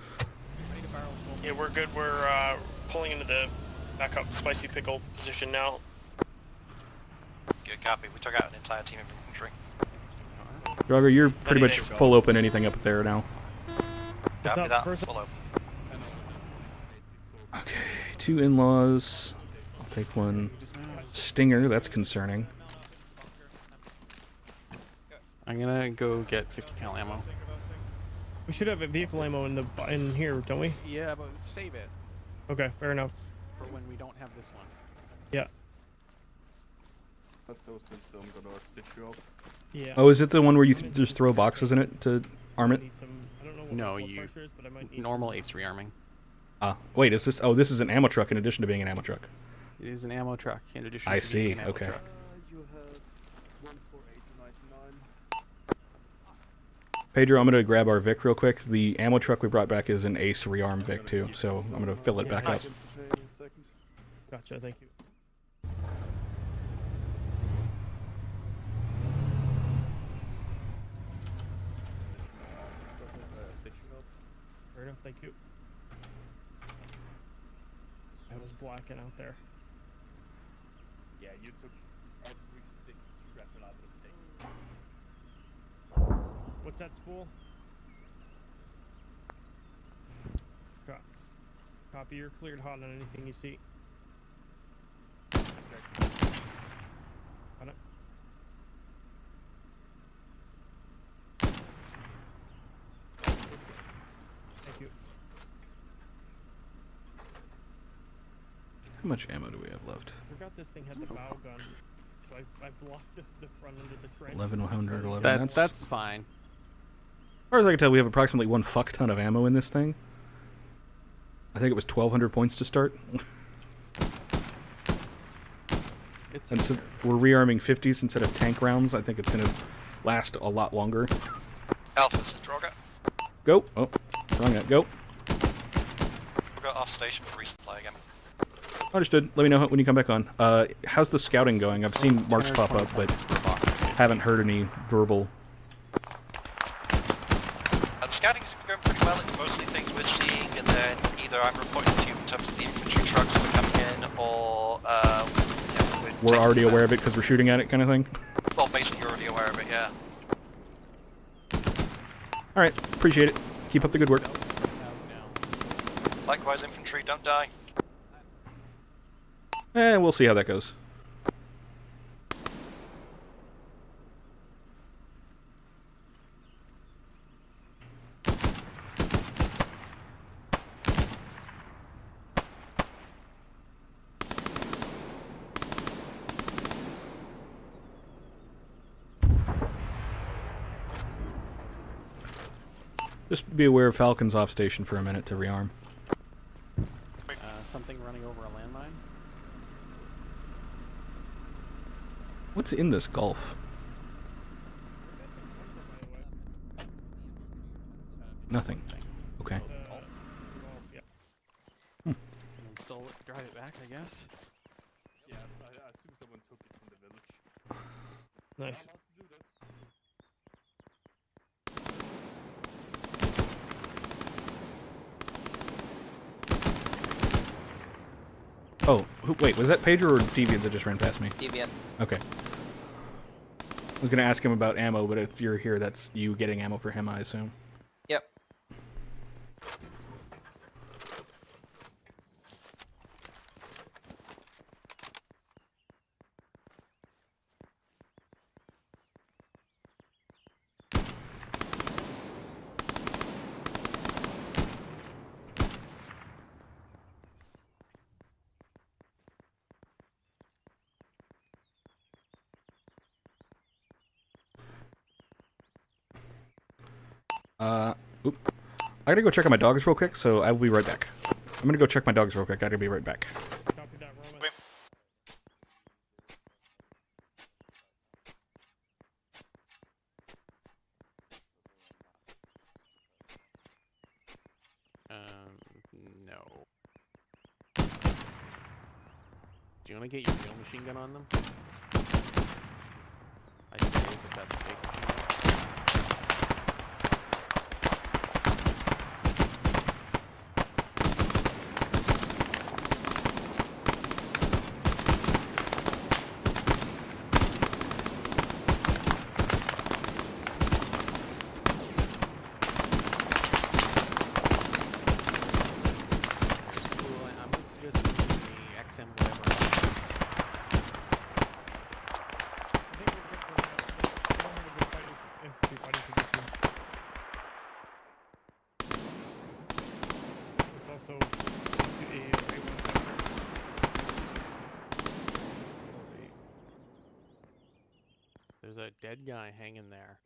Yeah, we're good. We're pulling into the backup spicy pickle position now. Good copy. We took out an entire team of infantry. Draugr, you're pretty much full open anything up there now. Copy that. Full open. Okay, 2 in-laws. I'll take one. Stinger, that's concerning. I'm gonna go get 50 cal ammo. We should have a vehicle ammo in here, don't we? Yeah, but save it Okay, fair enough. for when we don't have this one. Yeah. But those ones I'm gonna stitch you up. Yeah. Oh, is it the one where you just throw boxes in it to arm it? No, you normal ace rearming. Ah, wait, is this? Oh, this is an ammo truck in addition to being an ammo truck. It is an ammo truck in addition I to being see, an ammo okay. truck. You have 14899. Pedro, I'm gonna grab our Vic real quick. The ammo truck we brought back is an ace rearm Vic too, so I'm gonna fill it back up. Gotcha, thank you. Fair enough, thank you. I was blacking out there. Yeah, you took every 6 shrapnel I would have taken. What's that spool? Copy, you're cleared hot on anything you see. Got it. Thank you. How much ammo do we have left? I forgot this thing had the bow gun, so I blocked the front end of the trench. 1111. That's fine. As far as I can tell, we have approximately 1 fuck ton of ammo in this thing. I think it was 1,200 points to start. And so we're rearming 50s instead of tank rounds. I think it's going to last a lot longer. Alpha, this is Draugr. Go. Oh, wrong guy. Go. We'll go off station for resupply again. Understood. Let me know when you come back on. How's the scouting going? I've seen marks pop up, but haven't heard any verbal. The scouting's going pretty well. It's mostly things we're seeing, and then either I'm reporting to you in terms of the infantry trucks that are coming in, or We're already aware of it because we're shooting at it, kind of thing. Well, basically, you're already aware of it, yeah. All right, appreciate it. Keep up the good work. Likewise, infantry, don't die. We'll see how that goes. Just be aware of Falcon's off station for a minute to rearm. Something running over a landmine? What's in this Gulf? Nothing. Okay. Someone stole it, drive it back, I guess. Yes, I assume someone took it from the village. Nice. Oh, wait, was that Pager or Deviant that just ran past me? Deviant. Okay. I was going to ask him about ammo, but if you're here, that's you getting ammo for him, I assume. Yep. Oop. I gotta go check on my dogs real quick, so I will be right back. I'm gonna go check my dogs real quick. I gotta be right back. Copy that, Roman. No. Do you want to get your real machine gun on them? I suppose if that's big. There's a dead guy hanging there.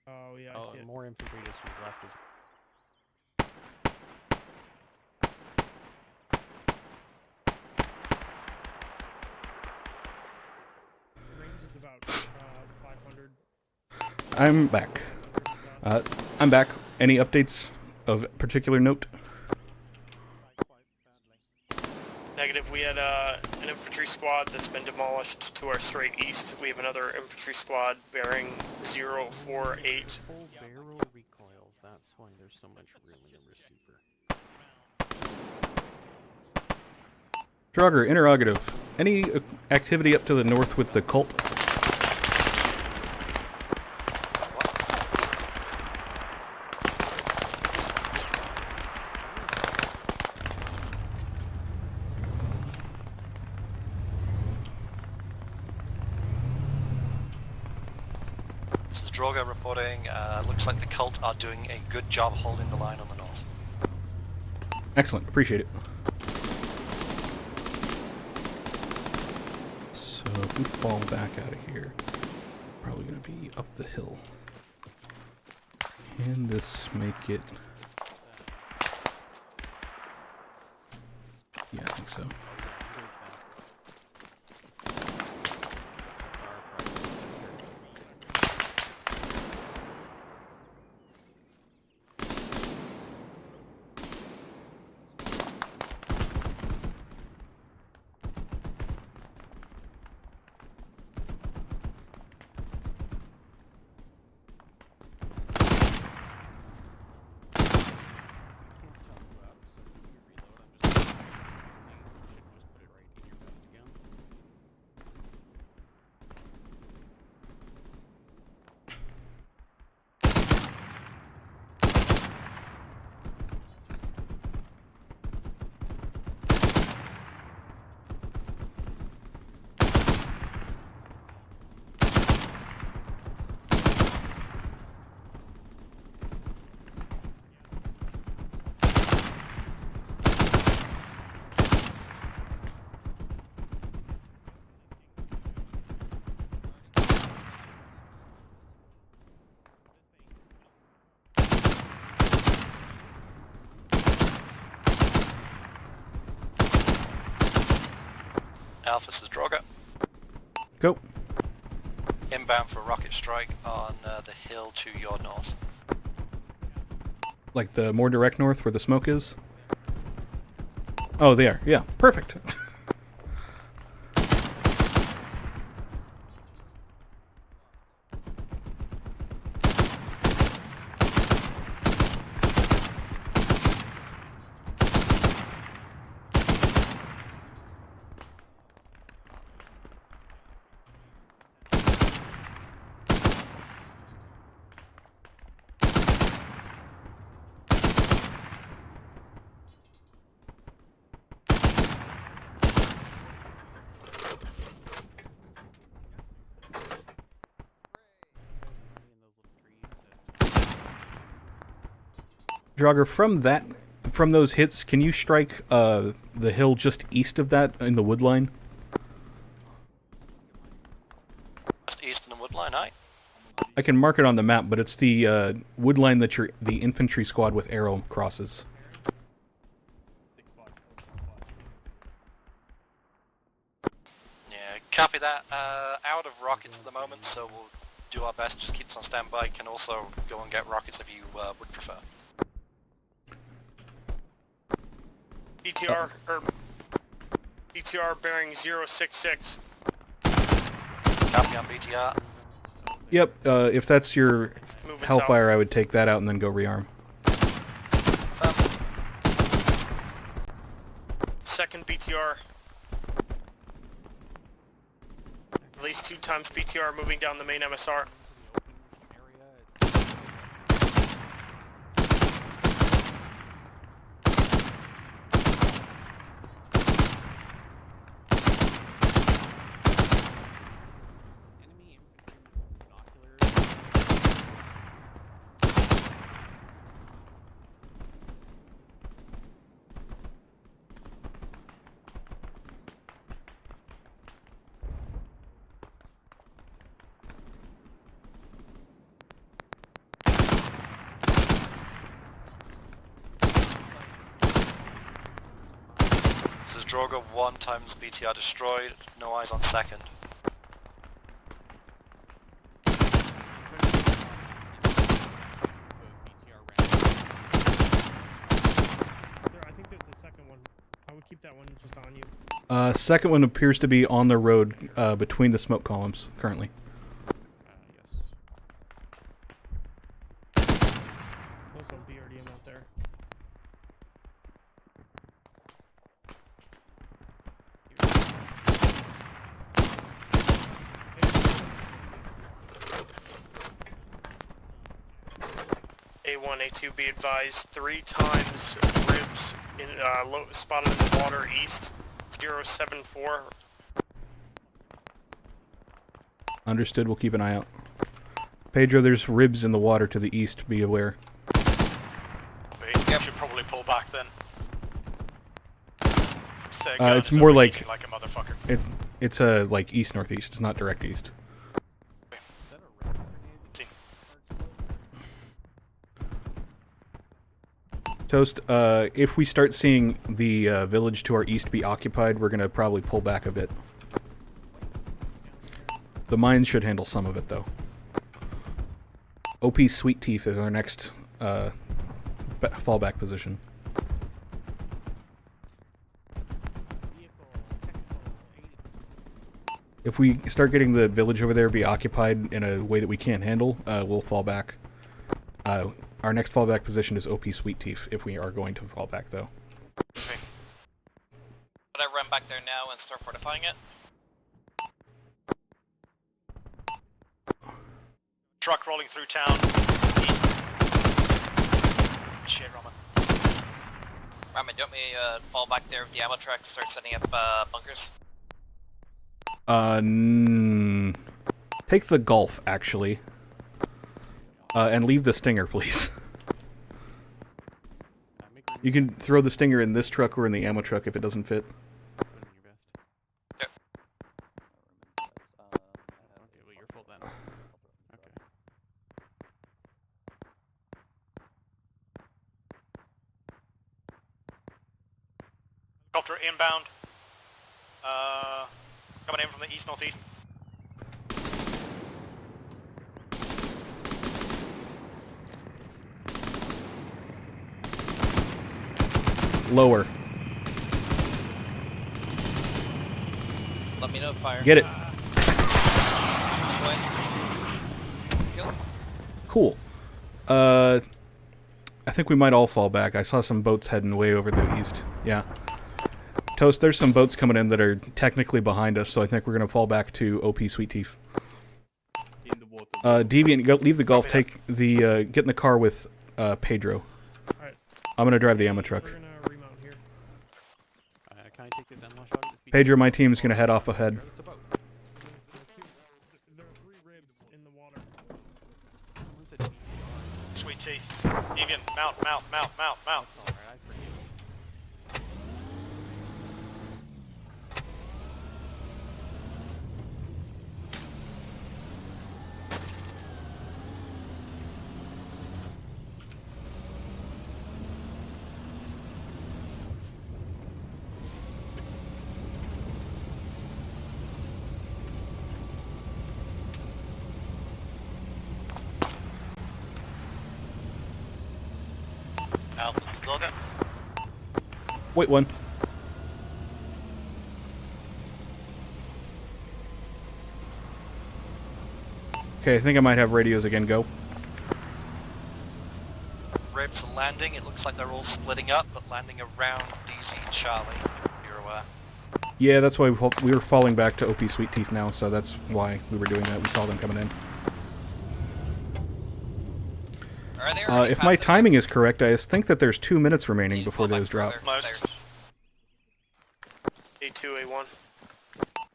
Oh yeah, I see it. More infantry just to the left is. Range is about 500. I'm back. I'm back. Any updates of particular note? Negative. We had an infantry squad that's been demolished to our straight east. We have another infantry squad bearing 048. Full barrel recoils. That's why there's so much room in the receiver. Draugr, interrogative. Any activity up to the north with the cult? This is Drogo reporting. Looks like the cult are doing a good job holding the line on the north. Excellent. Appreciate it. So if we fall back out of here, probably going to be up the hill. Can this make it? Yeah, I think so. Alpha, this is Droga. Go. Inbound for rocket strike on the hill to your north. Like the more direct north where the smoke is? Oh, they are. Yeah, perfect. Jogger, from those hits, can you strike the hill just east of that in the wood line? Just east in the wood line, aye. I can mark it on the map, but it's the wood line that the infantry squad with arrow crosses. Yeah, copy that. Out of rockets at the moment, so we'll do our best. Just keep us on standby. Can also go and get rockets if you would prefer. BTR, BTR bearing 066. Copy on BTR. Yep, if that's your Moving Hellfire, I would take that out and then go rearm. Second BTR. At least 2 times BTR moving down the main MSR. This is Droga 1 times BTR destroyed. No eyes on second. I think there's a second one. I would keep that one just on you. Second one appears to be on the road between the smoke columns currently. Also BRDM out there. A1, A2, be advised, 3 times ribs in, spotted in the water east, 074. Understood, we'll keep an eye out. Pedro, there's ribs in the water to the east, be aware. You should probably pull back then. It's more like a motherfucker. it's like east-northeast, it's not direct east. Toast, if we start seeing the village to our east be occupied, we're going to probably pull back a bit. The mines should handle some of it, though. OP Sweet Teeth is our next fallback position. If we start getting the village over there be occupied in a way that we can't handle, we'll fall back. Our next fallback position is OP Sweet Teeth, if we are going to fall back, though. Okay. Would I run back there now and start fortifying it? Truck rolling through town. Shit, Roman. Roman, do you want me to fall back there with the ammo truck, start setting up bunkers? Take the Golf, actually. And leave the Stinger, please. You can throw the Stinger in this truck or in the ammo truck if it doesn't fit. Yep. You're full then. Okay. Helicopter inbound. Coming in from the east-northeast. Lower. Let me know if fire. Get it. Kill. Cool. I think we might all fall back. I saw some boats heading way over the east. Yeah. Toast, there's some boats coming in that are technically behind us, so I think we're going to fall back to OP Sweet Teeth. In the water. Deviant, go, leave the Gulf, take the, get in the car with, Pedro. Alright. I'm going to drive the ammo truck. We're gonna remount here. Can I take this ammo shot? Pedro, my team's going to head off ahead. There are 3 ribs in the water. Sweet tea. Deviant, mount. Alright, I forgive you. Alpha, Logan. Wait, one. Okay, I think I might have radios again. Go. Ribs are landing. It looks like they're all splitting up, but landing around DZ Charlie. You're aware. Yeah, that's why we were falling back to OP Sweet Teeth now, so that's why we were doing that. We saw them coming in. If my timing is correct, I think that there's 2 minutes remaining before those drop. A2, A1.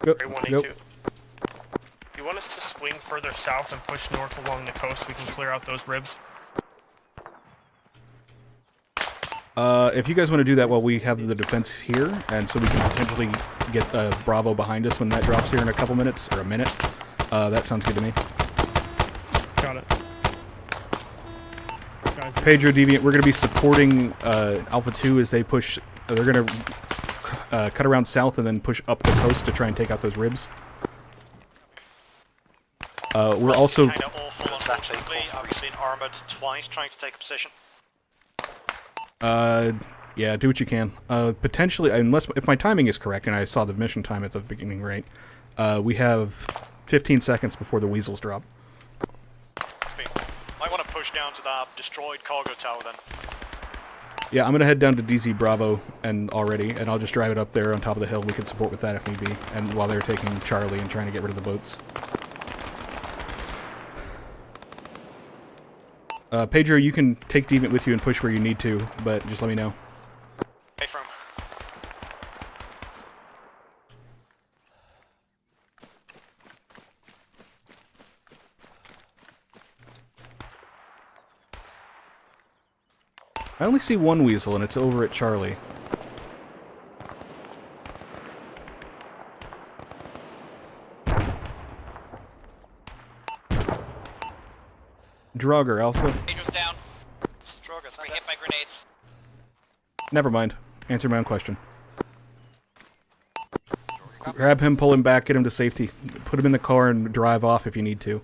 Go, A1, go. A2. If you want us to swing further south and push north along the coast, we can clear out those ribs. If you guys want to do that while we have the defense here, and so we can potentially get Bravo behind us when that drops here in a couple minutes, or a minute, that sounds good to me. Got it. Guys, Pedro, Deviant, we're going to be supporting Alpha 2 as they push. They're going to cut around south and then push up the coast to try and take out those ribs. We're also... Kind of awful, unfortunately. I've been armored twice trying to take a position. Yeah, do what you can. Potentially, if my timing is correct, and I saw the mission time at the beginning, right, we have 15 seconds before the weasels drop. Might want to push down to that destroyed cargo tower then. Yeah, I'm gonna head down to DZ Bravo and I'll just drive it up there on top of the hill. We can support with that if need be, and while they're taking Charlie and trying to get rid of the boats. Pedro, you can take Deviant with you and push where you need to, but just let me know. Hey, from. I only see one weasel, and it's over at Charlie. Draugr, Alpha. Pedro's down. Draugr, being hit by grenades. Never mind. Answer my own question. Grab him, pull him back, get him to safety. Put him in the car and drive off if you need to.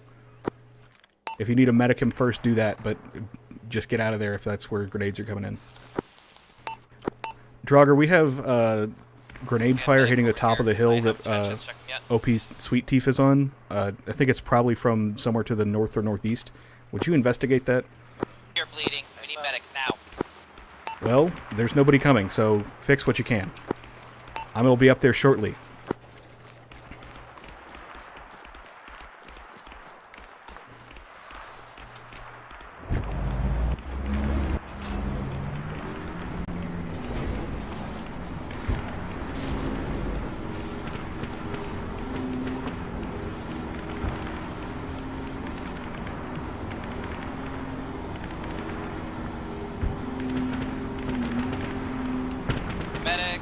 If you need to medic him first, do that, but just get out of there if that's where grenades are coming in. Draugr, we have grenade fire hitting the top of the hill that OP Sweet Teeth is on. I think it's probably from somewhere to the north or northeast. Would you investigate that? You're bleeding. We need medic now. Well, there's nobody coming, so fix what you can. I will be up there shortly. Medic.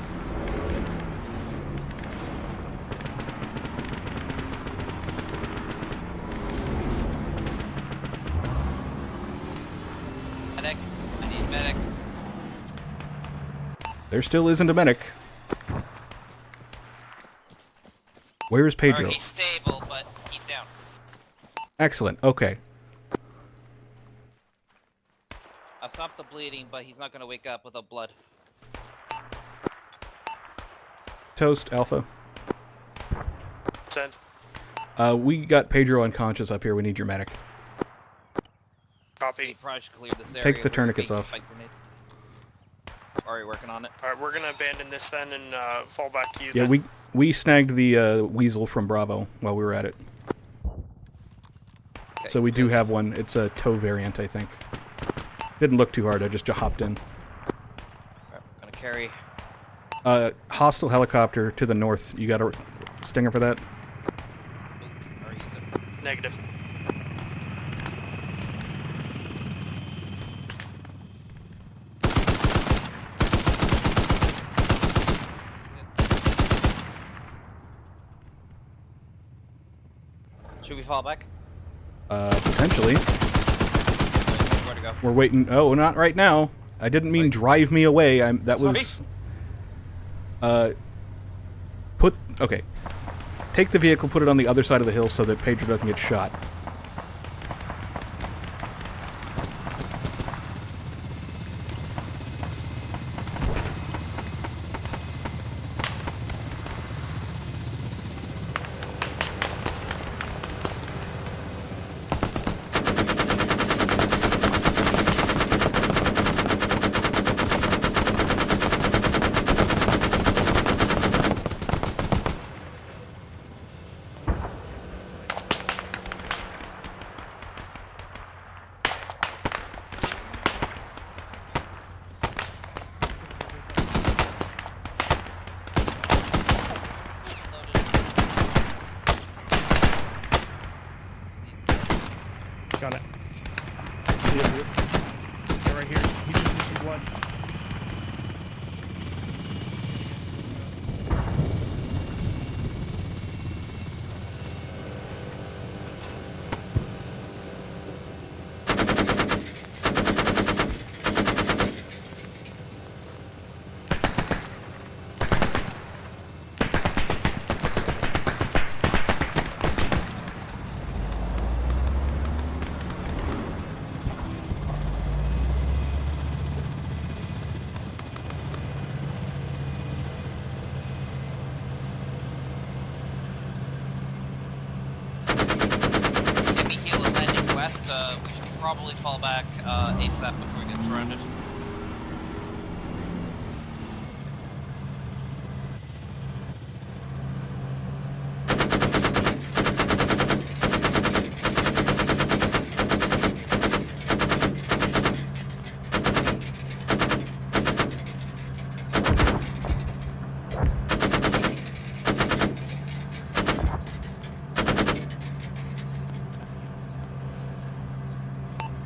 Medic. I need medic. There still isn't a medic. Where is Pedro? He's stable, but he's down. Excellent. Okay. I stopped the bleeding, but he's not gonna wake up without blood. Toast, Alpha. Send. We got Pedro unconscious up here. We need your medic. Copy. You probably should clear this area. Take the We're tourniquets making off. fight grenades. Already working on it. Alright, we're gonna abandon this then and fall back to you. Yeah, then. we snagged the weasel from Bravo while we were at it. Okay, So we he's do good. have one. It's a tow variant, I think. Didn't look too hard. I just hopped in. Alright, gonna carry. Hostile helicopter to the north. You got a stinger for that? Or use it. Negative. Should we fall back? Potentially. Where to go? We're waiting. Oh, not right now. I didn't mean drive me away. That Sorry? was. Okay. Take the vehicle, put it on the other side of the hill so that Pedro doesn't get shot. Got it. They're right here. He just needs some blood. If he heals heading west, we should probably fall back ASAP before we get surrounded.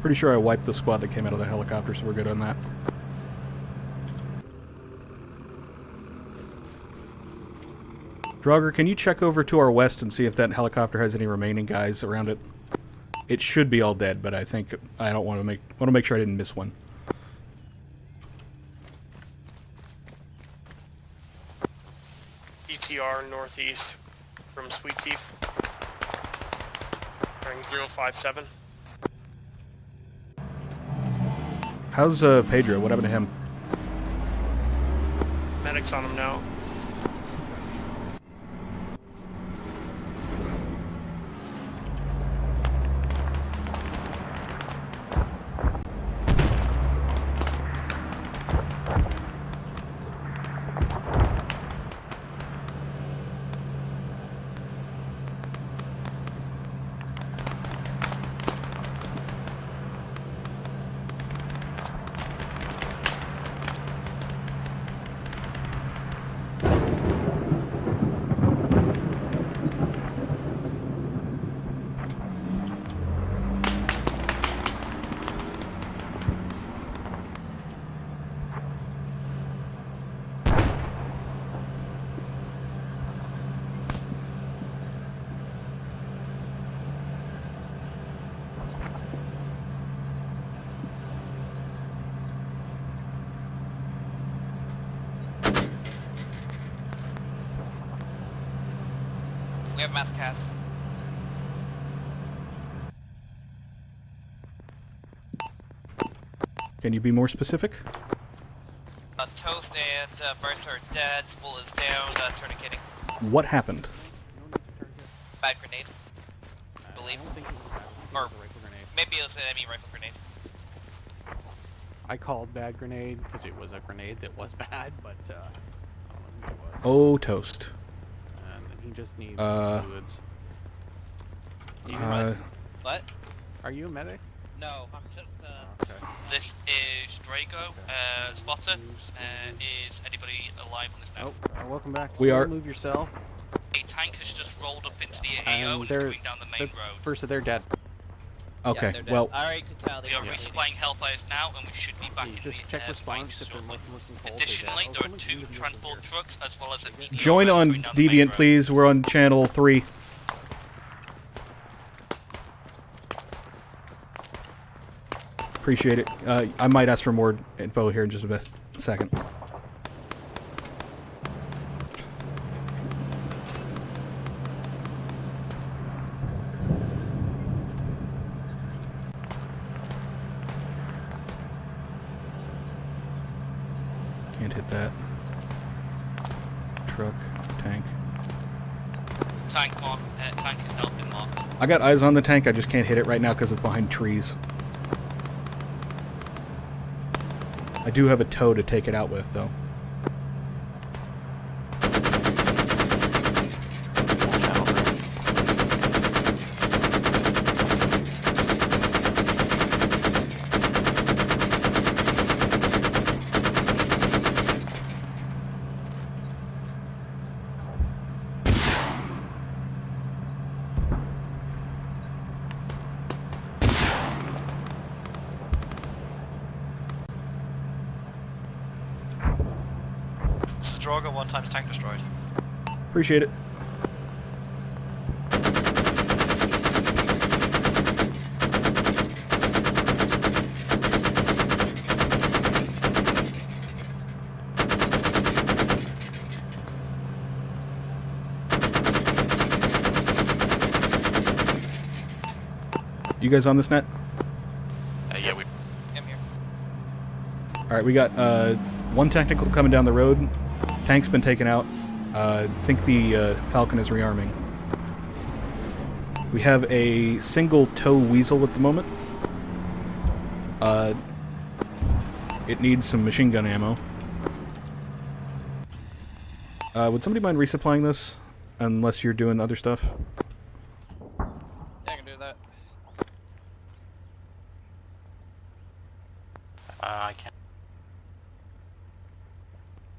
Pretty sure I wiped the squad that came out of the helicopter, so we're good on that. Draugr, can you check over to our west and see if that helicopter has any remaining guys around it? It should be all dead, but I think I don't want to make sure I didn't miss one. ETR northeast from Sweet Teeth. Bearing 057. How's Pedro? What happened to him? Medic's on him now. have mass cast. Can you be more specific? Toast and Burst are dead. Spool is down. Tourniqueting. What happened? Bad grenade. I believe. Or maybe it was an enemy rifle grenade. I called bad grenade because it was a grenade that was bad, but I don't know who it was. Oh, toast. And he just needs fluids. Are you a medic? What? Are you a medic? No, I'm just Okay. This is Drago, Spotter. Is anybody alive on this now? Oh, welcome back. We are. Move yourself. A tank has just rolled up into the AO and is they're going down the main road. First, they're dead. Okay, they're dead. well, I already could tell they We are were resupplying hellfires now, and we should be back in Just the check fight response if they're shortly. motionless and cold. Additionally, there are 2 transport trucks as well as a meteor join going on down the main Deviant, road. please. We're on channel 3. Appreciate it. I might ask for more info here in just a second. Can't hit that. Truck, tank. Tank mark. Tank is now been marked. I got eyes on the tank, I just can't hit it right now because it's behind trees. I do have a tow to take it out with, though. Drogo, 1 times tank destroyed. Appreciate it. You guys on this net? Yeah, we. I'm here. Alright, we got 1 technical coming down the road. Tank's been taken out. I think the Falcon is rearming. We have a single tow weasel at the moment. It needs some machine gun ammo. Would somebody mind resupplying this? Unless you're doing other stuff? Yeah, I can do that. I can't.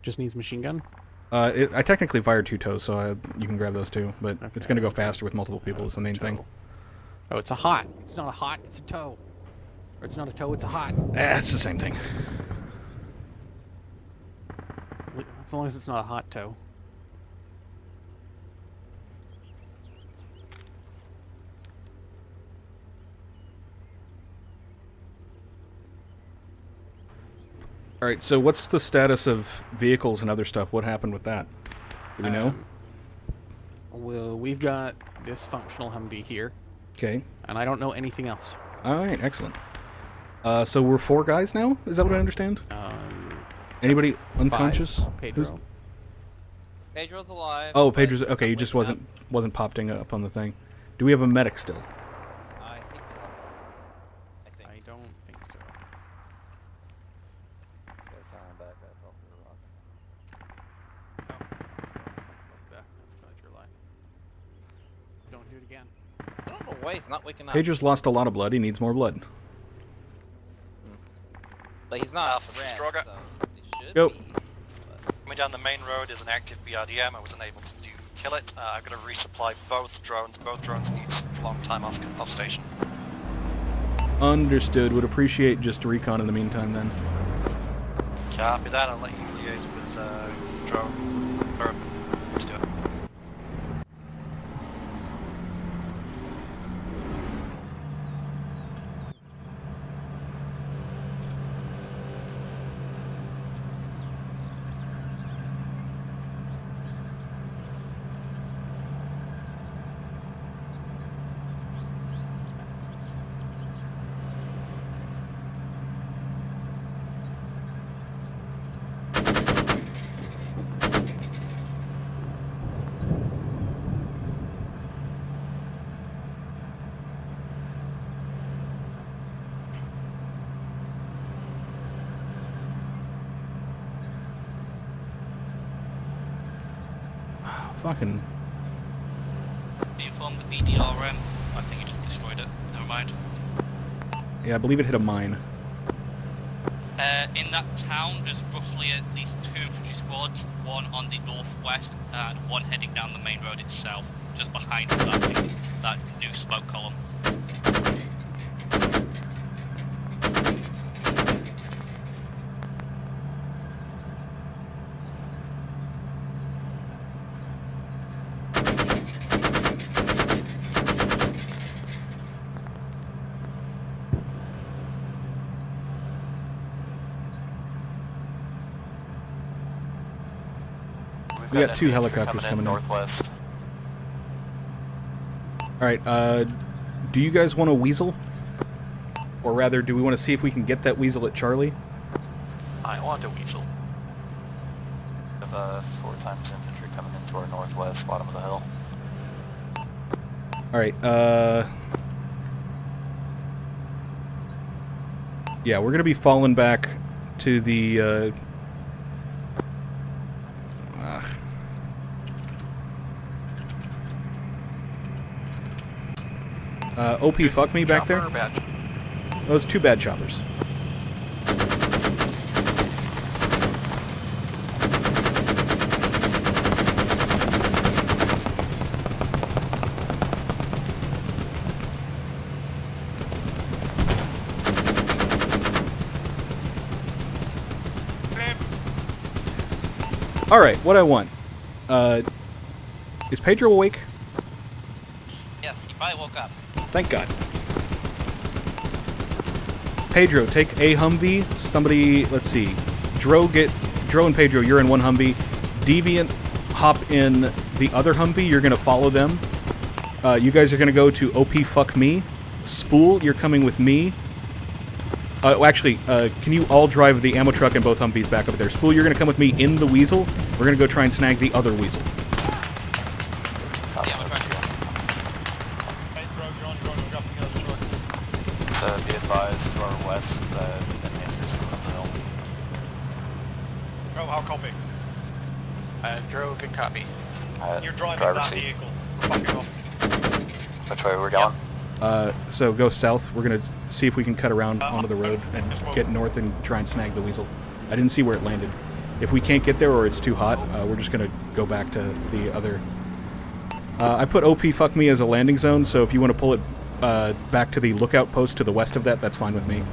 Just needs machine gun. I technically fired 2 tows, so you can grab those too. But it's going to go faster with multiple people. Is the main thing. Oh, it's a hot. It's not a hot. It's a tow. Or it's not a tow. It's a hot. It's the same thing. As long as it's not a hot tow. Alright, so what's the status of vehicles and other stuff? What happened with that? Do we know? Well, we've got this functional Humvee here. Okay. And I don't know anything else. Alright, excellent. So we're 4 guys now? Is that what I understand? Anybody unconscious? Pedro. Pedro's alive. Oh, Pedro's... Okay, he just wasn't popping up on the thing. Do we have a medic still? I think we lost him. I don't think so. Back, I fell through the rock. Back. I'm glad you're alive. Don't do it again. I don't know why he's not waking up. Pedro's lost a lot of blood. He needs more blood. But he's not red, Stroger. so he should Go. be. Coming down the main road is an active BRDM. I wasn't able to kill it. I've got to resupply both drones. Both drones need a long time off station. Understood. Would appreciate just a recon in the meantime then. Copy that. I'll let you liaise with drone. Or, let's do it. Fucking. Be informed the BDRM. I think you just destroyed it. Never mind. Yeah, I believe it hit a mine. In that town, there's roughly at least 2 infantry squads, one on the northwest and one heading down the main road itself, just behind that new smoke column. We got 2 helicopters coming in. Northwest. Alright, do you guys want a weasel? Or rather, do we want to see if we can get that weasel at Charlie? I want a weasel. We have 4 times infantry coming into our northwest, bottom of the hill. Alright, yeah, we're gonna be falling back to the, OP fuck me back there? Those 2 bad choppers. Alright, what I want. Is Pedro awake? Yeah, he probably woke up. Thank God. Pedro, take a Humvee. Somebody, let's see. Dro and Pedro, you're in one Humvee. Deviant, hop in the other Humvee. You're going to follow them. You guys are going to go to OP Fuck Me. Spool, you're coming with me. Actually, can you all drive the ammo truck and both Humvees back over there? Spool, you're going to come with me in the Weasel. We're going to go try and snag the other Weasel. Be advised to our west, enters from the hill. Oh, I'll copy. Drew, good copy. You're driving that vehicle. We're fucking off. Which way we're going? So go south. We're going to see if we can cut around onto the road and get north and try and snag the Weasel. I didn't see where it landed. If we can't get there or it's too hot, we're just going to go back to the other... I put OP Fuck Me as a landing zone, so if you want to pull it back to the lookout post to the west of that, that's fine with me.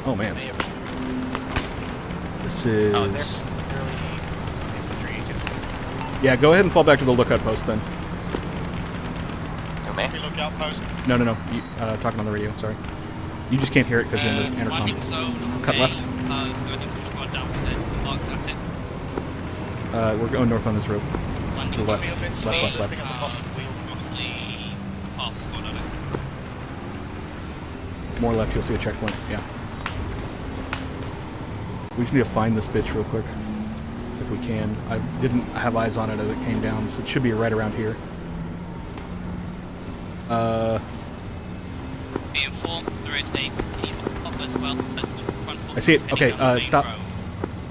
Oh man. This is... Yeah, go ahead and fall back to the lookout post then. Lookout post. No. You, talking on the radio, sorry. You just can't hear it because you're in the intercom. Cut left. We're going north on this road. To the left. Left. More left, you'll see a checkpoint. Yeah. We just need to find this bitch real quick. If we can. I didn't have eyes on it as it came down, so it should be right around here. Be informed there is a team up as well. I see it. Okay, stop.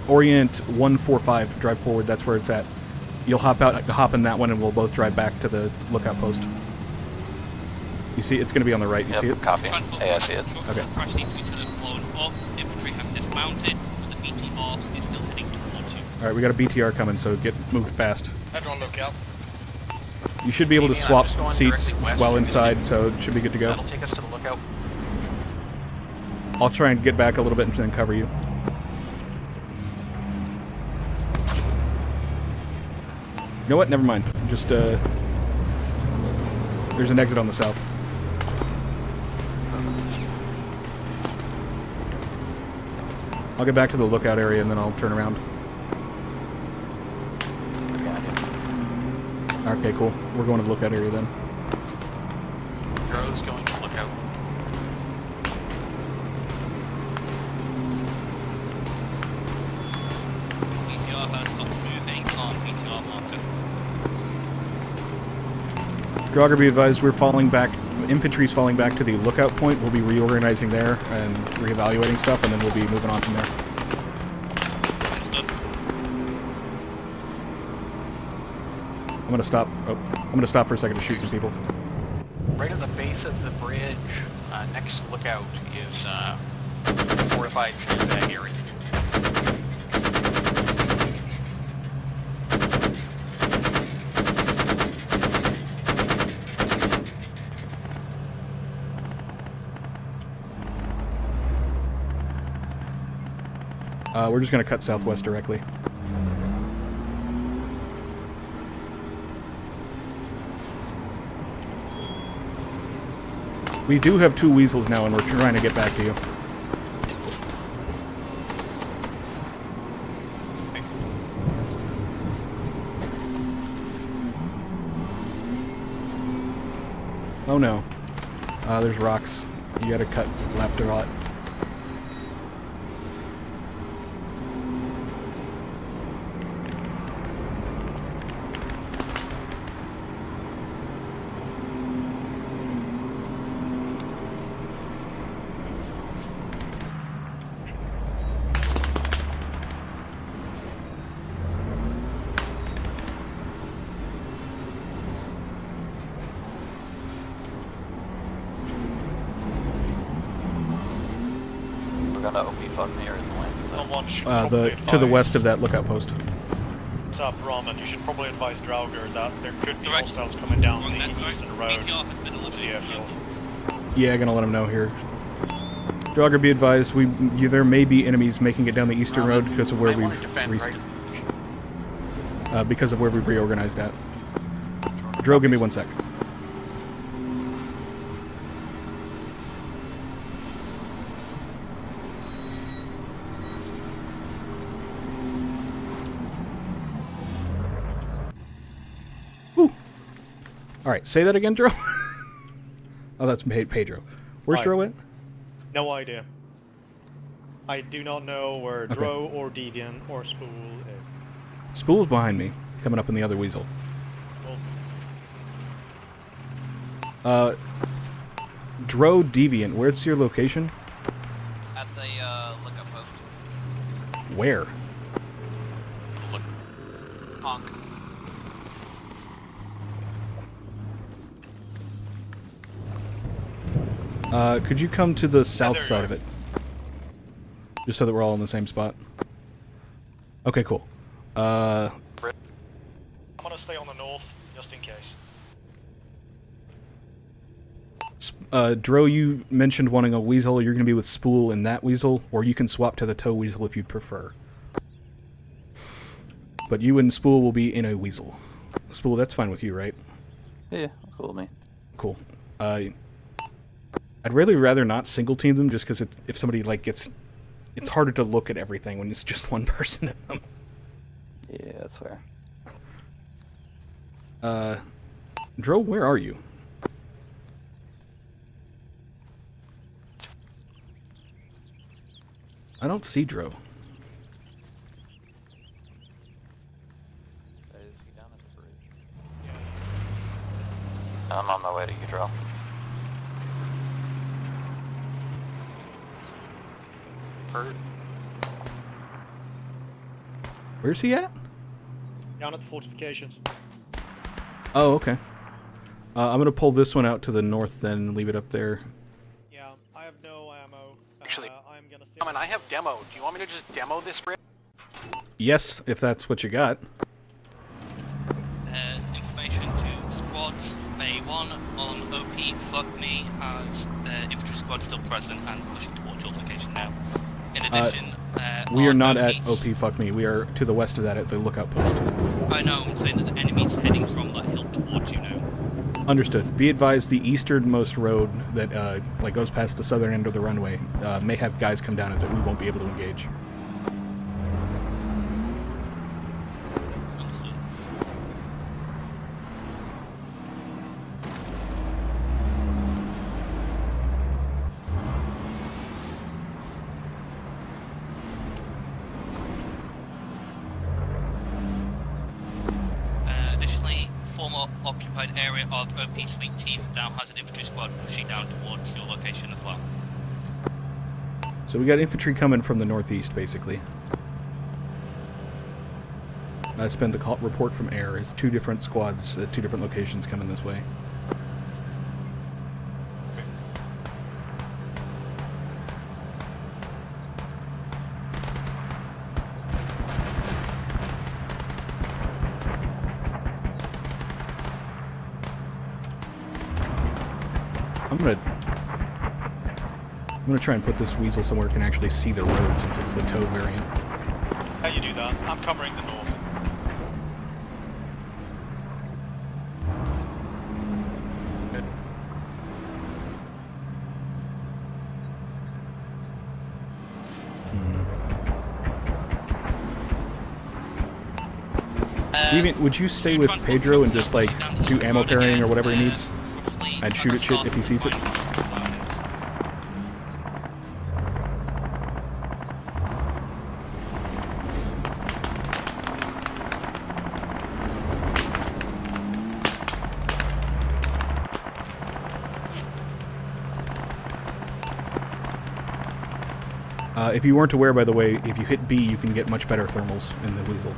Orient 145, drive forward, that's where it's at. You'll hop in that one and we'll both drive back to the lookout post. You see, it's going to be on the right, you see it? Copy. Hey, I see it. Okay. Alright, we got a BTR coming, so get moved fast. Everyone lookout. You should be able to swap seats while inside, so it should be good to go. That'll take us to the lookout. I'll try and get back a little bit and then cover you. You know what? Never mind. Just, there's an exit on the south. I'll get back to the lookout area and then I'll turn around. Okay, cool. We're going to the lookout area then. Dro's going to lookout. BTR has stopped moving on BTR marker. Grogger, be advised, we're falling back infantry's falling back to the lookout point. We'll be reorganizing there and reevaluating stuff, and then we'll be moving on from there. I'm gonna stop. Oh, I'm gonna stop for a second to shoot some people. Right at the base of the bridge, next to lookout is fortified area. We're just gonna cut southwest directly. We do have 2 weasels now, and we're trying to get back to you. Oh no. There's rocks. You gotta cut left or right. To the west of that lookout post. Top Roman, you should probably advise Draugr that there could be hostiles coming down the eastern road. Yeah, gonna let him know here. Draugr, be advised, there may be enemies making it down the eastern road because of where we've reorganized at. Dro, give me 1 sec. Alright, say that again, Dro. Oh, that's Pedro. Where's Dro at? No idea. I do not know where Dro or Deviant or Spool is. Spool's behind me, coming up in the other weasel. Cool. Dro, Deviant, where's your location? At the lookout post. Where? Honk. Could you come to the south side of it? Just so that we're all in the same spot. Okay, cool. I'm gonna stay on the north, just in case. Dro, you mentioned wanting a weasel. You're gonna be with Spool in that weasel, or you can swap to the tow weasel if you'd prefer. But you and Spool will be in a weasel. Spool, that's fine with you, right? Yeah, that's cool with me. Cool. I'd really rather not single team them, just because if somebody gets, it's harder to look at everything when it's just one person in them. Yeah, that's fair. Dro, where are you? I don't see Dro. Is he down at the bridge? I'm on my way to you, Dro. Where's he at? Down at the fortifications. Oh, okay. I'm gonna pull this one out to the north then and leave it up there. Yeah, I have no ammo. Actually, I'm gonna say... I have demo. Do you want me to just demo this bridge? Yes, if that's what you got. Information to squads. A1 on OP fuck me has infantry squad still present and pushing towards your location now. In addition, we are not at OP fuck me. We are to the west of that at the lookout post. I know, I'm saying that the enemy's heading from that hill towards you now. Understood. Be advised, the easternmost road that goes past the southern end of the runway may have guys come down it that we won't be able to engage. more occupied area of OP Sweet Teeth now has an infantry squad pushing down towards your location as well. So we got infantry coming from the northeast, basically. That's been the report from air. It's 2 different squads at 2 different locations coming this way. I'm gonna try and put this weasel somewhere it can actually see the road, since it's the tow variant. How you do that? I'm covering the north. Steven, would you stay with Pedro and just, like, do ammo parrying or whatever he needs? And shoot at shit if he sees it? If you weren't aware, by the way, if you hit B, you can get much better thermals in the Weasel.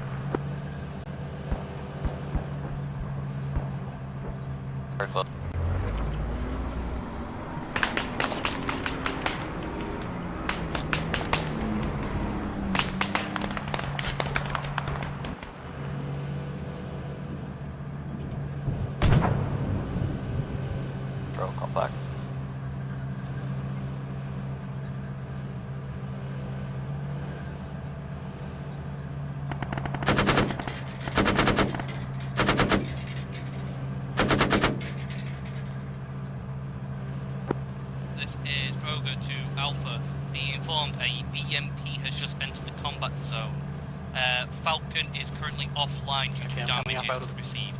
Bro, come back. This is Drogo to Alpha. Be informed a BMP has just entered the combat zone. Falcon is currently offline due to damages received.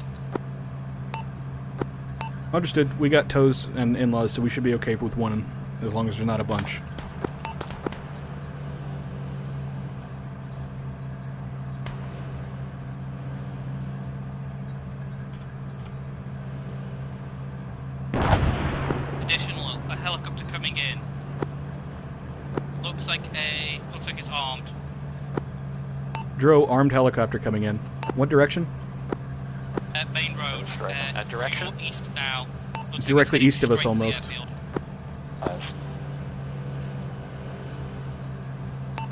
Understood. We got tows and in-laws, so we should be okay with one, as long as there's not a bunch. Additional, a helicopter coming in. Looks like it's armed. Dro, armed helicopter coming in. What direction? Main road. Direction? East now. Looks Directly like it's east of us, straight for the almost. airfield.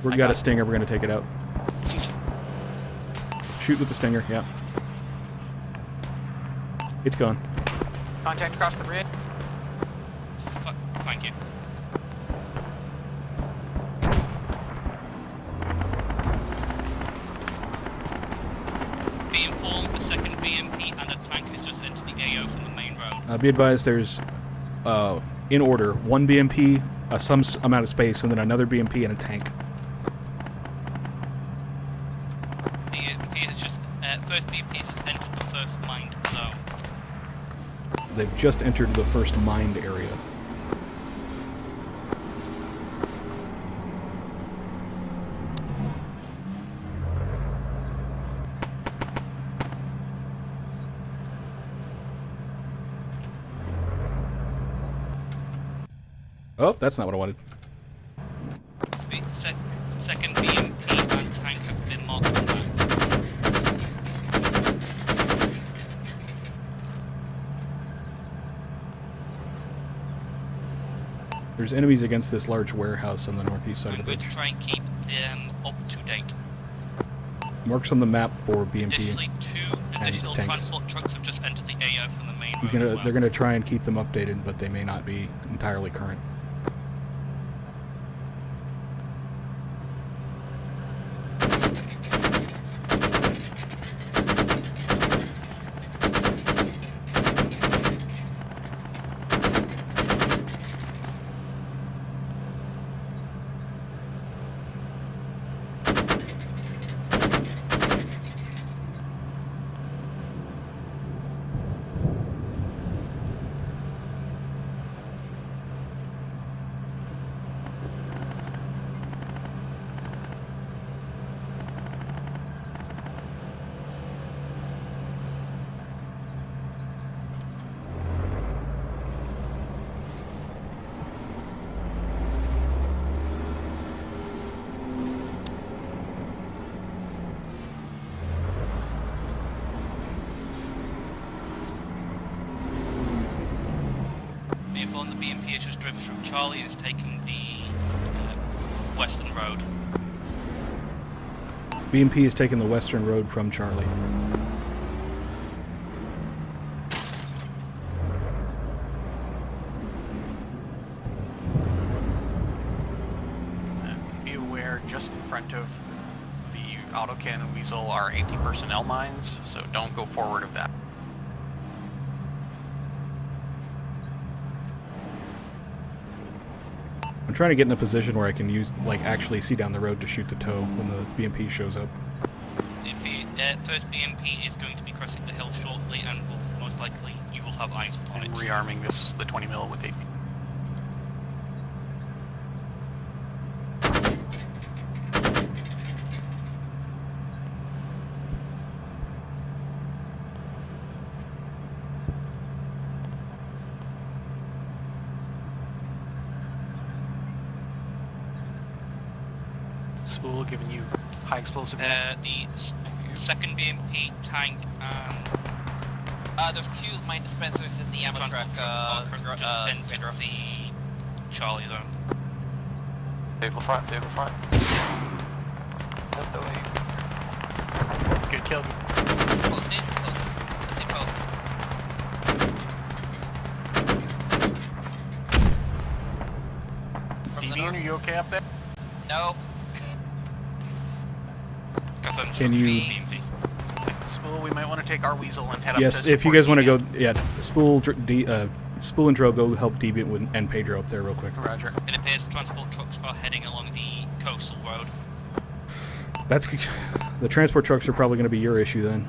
We've got a Stinger, we're gonna take it out. Shoot with the Stinger, yeah. It's gone. Contact across the bridge. Thank you. Be informed, the second BMP and a tank has just entered the AO from the main road. Be advised, there's, in order, 1 BMP, some amount of space, and then another BMP and a tank. BMP has just, first BMP has entered the first mined zone. They've just entered the first mined area. Oh, that's not what I wanted. Second BMP and tank have been marked on that. There's enemies against this large warehouse on the northeast side of I'm the going bridge. to try and keep them up to date. Marks on the map for BMP Additionally, 2 and additional tanks. transport trucks have just entered the AO from the main road. They're as well. gonna try and keep them updated, but they may not be entirely current. Be informed the BMP has just driven through Charlie and is taking the western road. BMP is taking the western road from Charlie. Be aware, just in front of the autocannon weasel are anti-personnel mines, so don't go forward of that. I'm trying to get in a position where I can use, like, actually see down the road to shoot the tow when the BMP shows up. First BMP is going to be crossing the hill shortly, and most likely you will have eyes on it. Rearming the 20 mil with AP. Spool giving you high explosive. The second BMP tank There's two mine dispensers in the ammo truck. just entered the Charlie zone. Vehicle front, vehicle front. Good kill. Deviant, are you okay up there? No. Can you... Spool, we might want to take our weasel and head up Yes, to if you guys want to go... Deviant. Yeah, Spool and Dro, go help Deviant and Pedro up there real quick. Roger. It appears transport trucks are heading along the coastal road. That's... The transport trucks are probably going to be your issue then.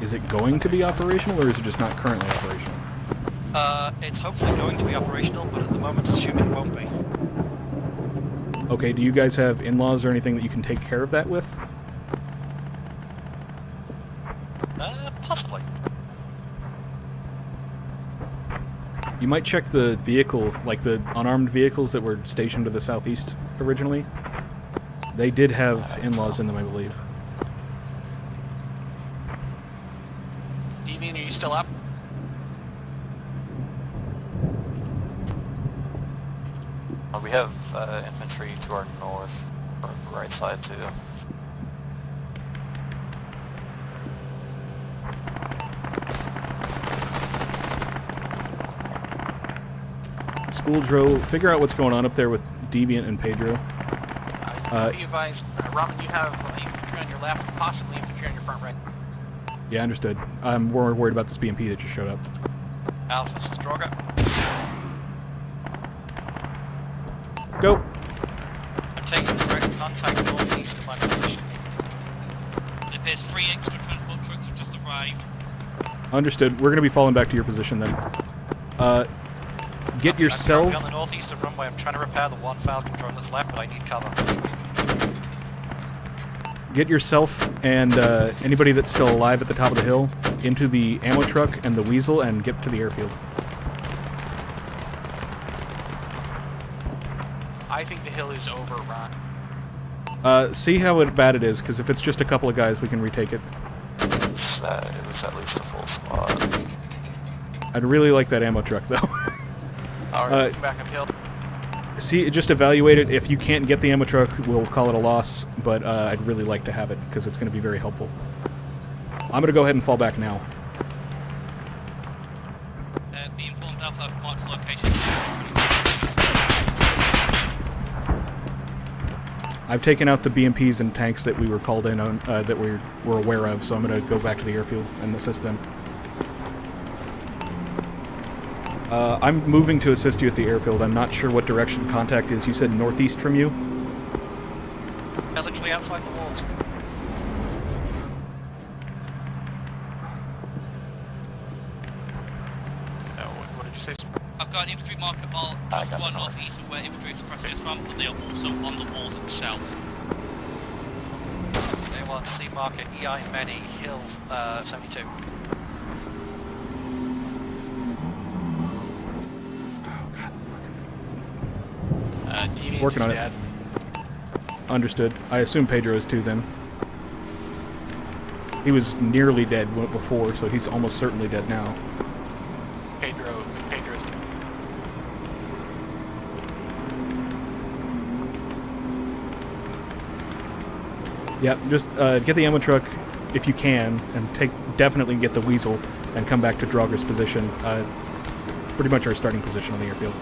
Is it going to be operational, or is it just not currently operational? It's hopefully going to be operational, but at the moment assuming it won't be. Okay, do you guys have in-laws or anything that you can take care of that with? Possibly. You might check the vehicle, like the unarmed vehicles that were stationed to the southeast originally. They did have in-laws in them, I believe. Deviant, are you still up? We have infantry to our north, or right side too. Spool Dro, figure out what's going on up there with Deviant and Pedro. Be advised, Ramen, you have infantry on your left, possibly infantry on your front right. Yeah, understood. I'm more worried about this BMP that just showed up. Alpha Stroger. Go! I'm taking direct contact northeast of my position. It appears 3 extra transport trucks have just arrived. Understood. We're going to be falling back to your position then. Get yourself... I'm currently on the northeastern runway. I'm trying to repair the one Falcon drone that's left, but I need cover. Get yourself and anybody that's still alive at the top of the hill into the ammo truck and the Weasel and get to the airfield. I think the hill is overrun. See how bad it is, because if it's just a couple of guys, we can retake it. It was at least a full squad. I'd really like that ammo truck, though. Alright, back uphill. See, just evaluate it. If you can't get the ammo truck, we'll call it a loss, but I'd really like to have it, because it's going to be very helpful. I'm going to go ahead and fall back now. Be informed Alpha, I've marked the location. I've taken out the BMPs and tanks that we were called in on, that we were aware of, so I'm going to go back to the airfield and assist them. I'm moving to assist you at the airfield. I'm not sure what direction contact is. You said northeast from you? Yeah, literally outside the walls. What did you say? I've got an infantry marker all one northeast of where infantry suppressors from, but they are also on the walls themselves. They want C marker EI Medi Hill 72. Working on it. Understood. I assume Pedro is too then. He was nearly dead before, so he's almost certainly dead now. Pedro's dead. Yep, just get the ammo truck if you can, and definitely get the Weasel and come back to Draugr's position. Pretty much our starting position on the airfield.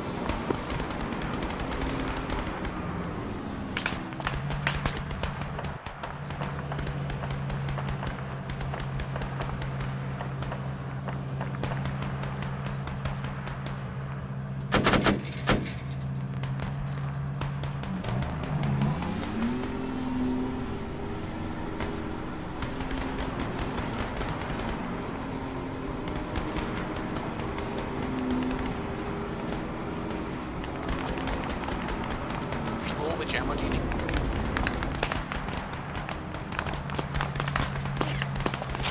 Which ammo do you need?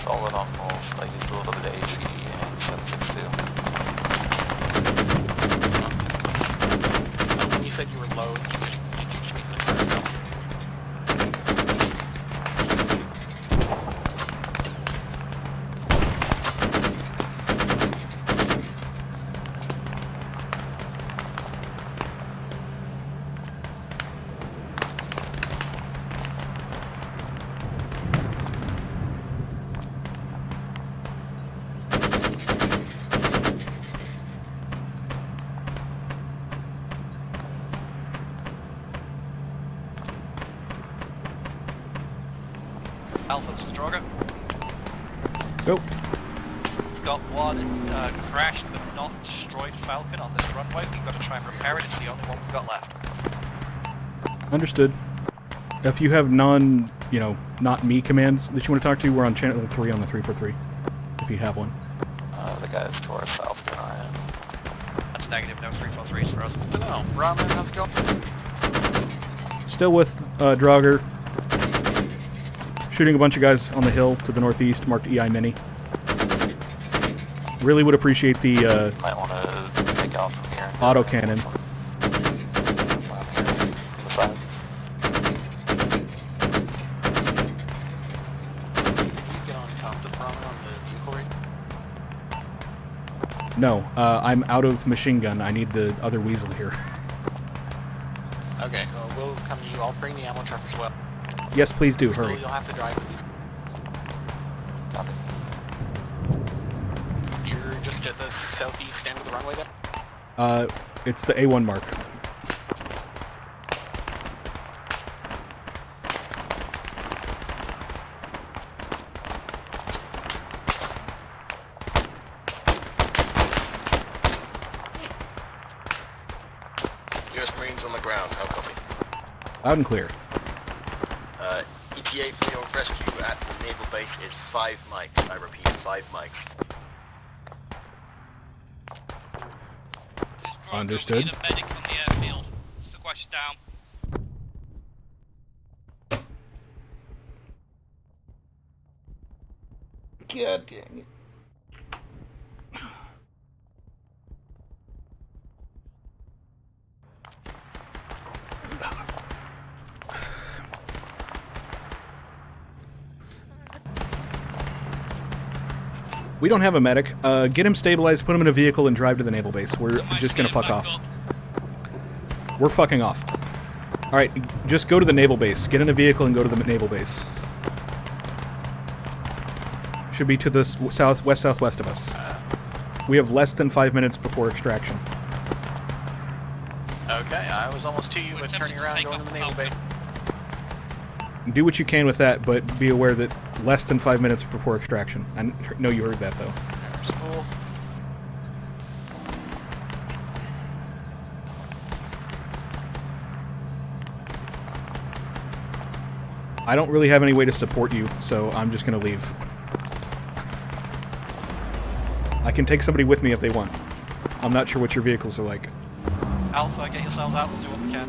Solid on both. I used a little bit of ACD and 7.62. When you said you were low, did you speak the correct ammo? Alpha, this is Droga. Go. We've got one crashed but not destroyed Falcon on this runway. We've got to try and repair it. It's the only one we've got left. Understood. If you have not me commands that you want to talk to, we're on channel 3 on the 343. If you have one. The guys to our south than I am. That's negative, no 343s for us. No, Ramen, how's it going? Still with Draugr. Shooting a bunch of guys on the hill to the northeast, marked EI Mini. Really would appreciate the Might want to take off from here. autocannon. No, I'm out of machine gun. I need the other Weasel here. Okay, we'll come to you. I'll bring the ammo truck as well. Yes, please do. Hurry. You'll have to drive with you. Copy. You're just at the southeast end of the runway then? It's the A1 mark. U.S. Marines on the ground. How copy? Out and clear. ETA for your rescue at the naval base is 5 mics. I repeat, 5 mics. Understood. We need a medic on the airfield. Squash down. God dang it. We don't have a medic. Get him stabilized, put him in a vehicle, and drive to the naval base. We're just gonna fuck off. We're fucking off. Alright, just go to the naval base. Get in a vehicle and go to the naval base. Should be to the west-southwest of us. We have less than 5 minutes before extraction. Okay, I was almost to you, but turning around, going to the naval base. Do what you can with that, but be aware that less than 5 minutes before extraction. I know you heard that, though. Cool. I don't really have any way to support you, so I'm just going to leave. I can take somebody with me if they want. I'm not sure what your vehicles are like. Alpha, get yourselves out. We'll do what we can.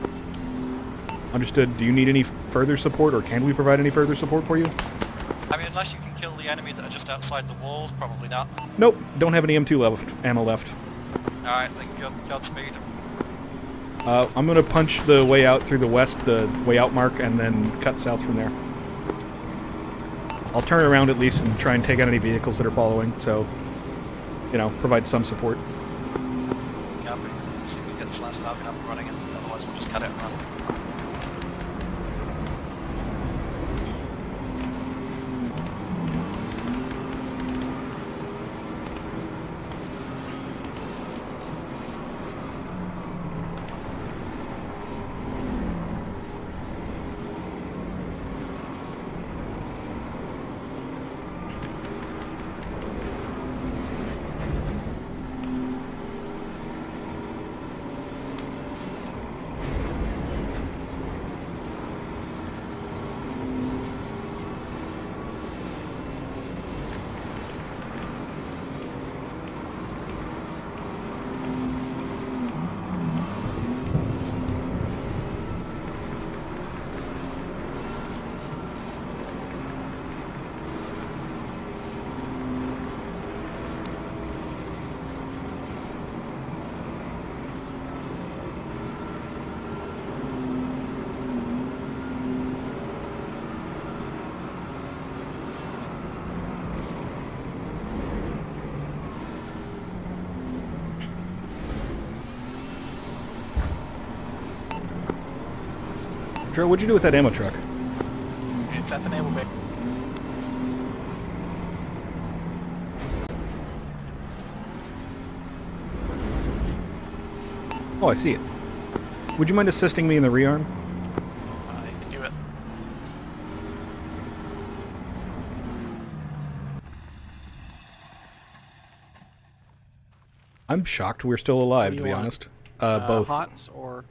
Understood. Do you need any further support, or can we provide any further support for you? I mean, unless you can kill the enemy that are just outside the walls, probably not. Nope. Don't have any M2 ammo left. Alright, then Godspeed. I'm gonna punch the way out through the west, the way out mark, and then cut south from there. I'll turn around at least and try and take out any vehicles that are following, so, you know, provide some support. Copy. See if we can get this last Falcon up and running, and otherwise we'll just cut it and run. Joe, what'd you do with that ammo truck? It's at the naval base. Oh, I see it. Would you mind assisting me in the rearm? I can do it. I'm shocked we're still alive, What do to you be want? honest. Both. Hots or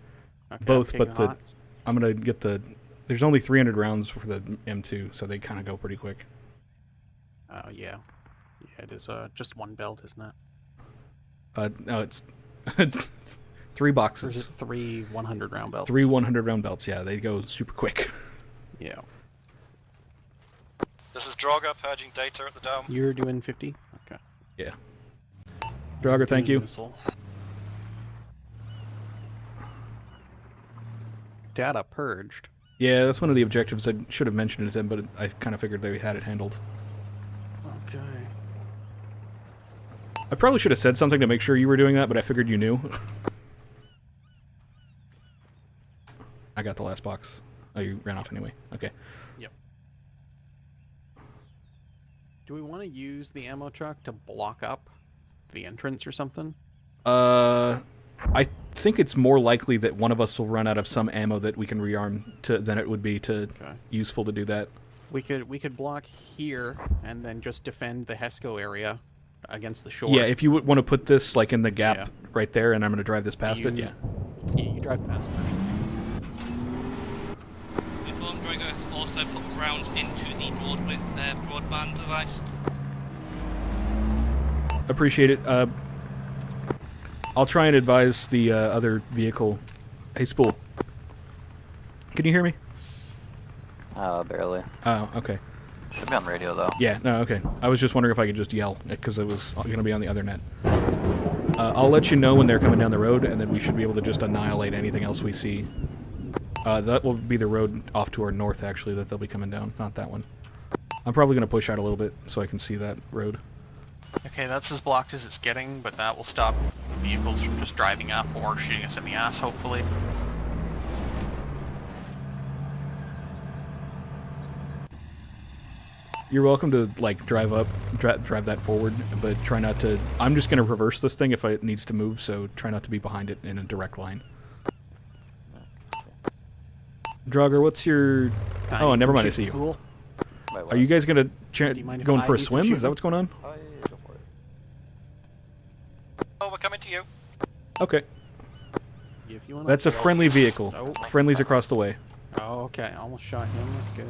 okay, Both, I'm but taking hots. I'm gonna get the... There's only 300 rounds for the M2, so they kind of go pretty quick. Oh yeah, yeah. It is just one belt, isn't it? No, it's... it's 3 Or is boxes. it 3 100-round belts? 3 100-round belts, yeah. They go super quick. Yeah. This is Droga purging data at the dome. You're doing 50. Okay. Yeah. Draugr, thank you. Missile. Data purged. Yeah, that's one of the objectives. I should have mentioned it to them, but I kind of figured they had it handled. Okay. I probably should have said something to make sure you were doing that, but I figured you knew. I got the last box. Oh, you ran off anyway. Okay. Yep. Do we want to use the ammo truck to block up the entrance or something? I think it's more likely that one of us will run out of some ammo that we can rearm to than it would be to useful to do that. We could block here and then just defend the Hesco area against the shore. Yeah, if you would want to put this like in the gap Yeah. right there, and I'm going to drive this past it. Yeah. You drive past it. Inform Drago has also put rounds into the broadband device. Appreciate it. I'll try and advise the other vehicle. Hey, Spool. Can you hear me? Barely. Oh, okay. Should be on radio, though. Yeah, no, okay. I was just wondering if I could just yell, because it was going to be on the other net. I'll let you know when they're coming down the road, and then we should be able to just annihilate anything else we see. That will be the road off to our north, actually, that they'll be coming down, not that one. I'm probably going to push out a little bit so I can see that road. Okay, that's as blocked as it's getting, but that will stop vehicles from just driving up or shooting us in the ass, hopefully. You're welcome to, like, drive up, drive that forward, but try not to... I'm just going to reverse this thing if it needs to move, so try not to be behind it in a direct line. Draugr, what's your... Oh, never mind, I see you. Are you guys going to... going for a swim? Is that what's going on? Oh, we're coming to you. Okay. If you wanna That's a go- friendly vehicle. Oh. Friendly's across the way. Oh, okay. Almost shot him. That's good.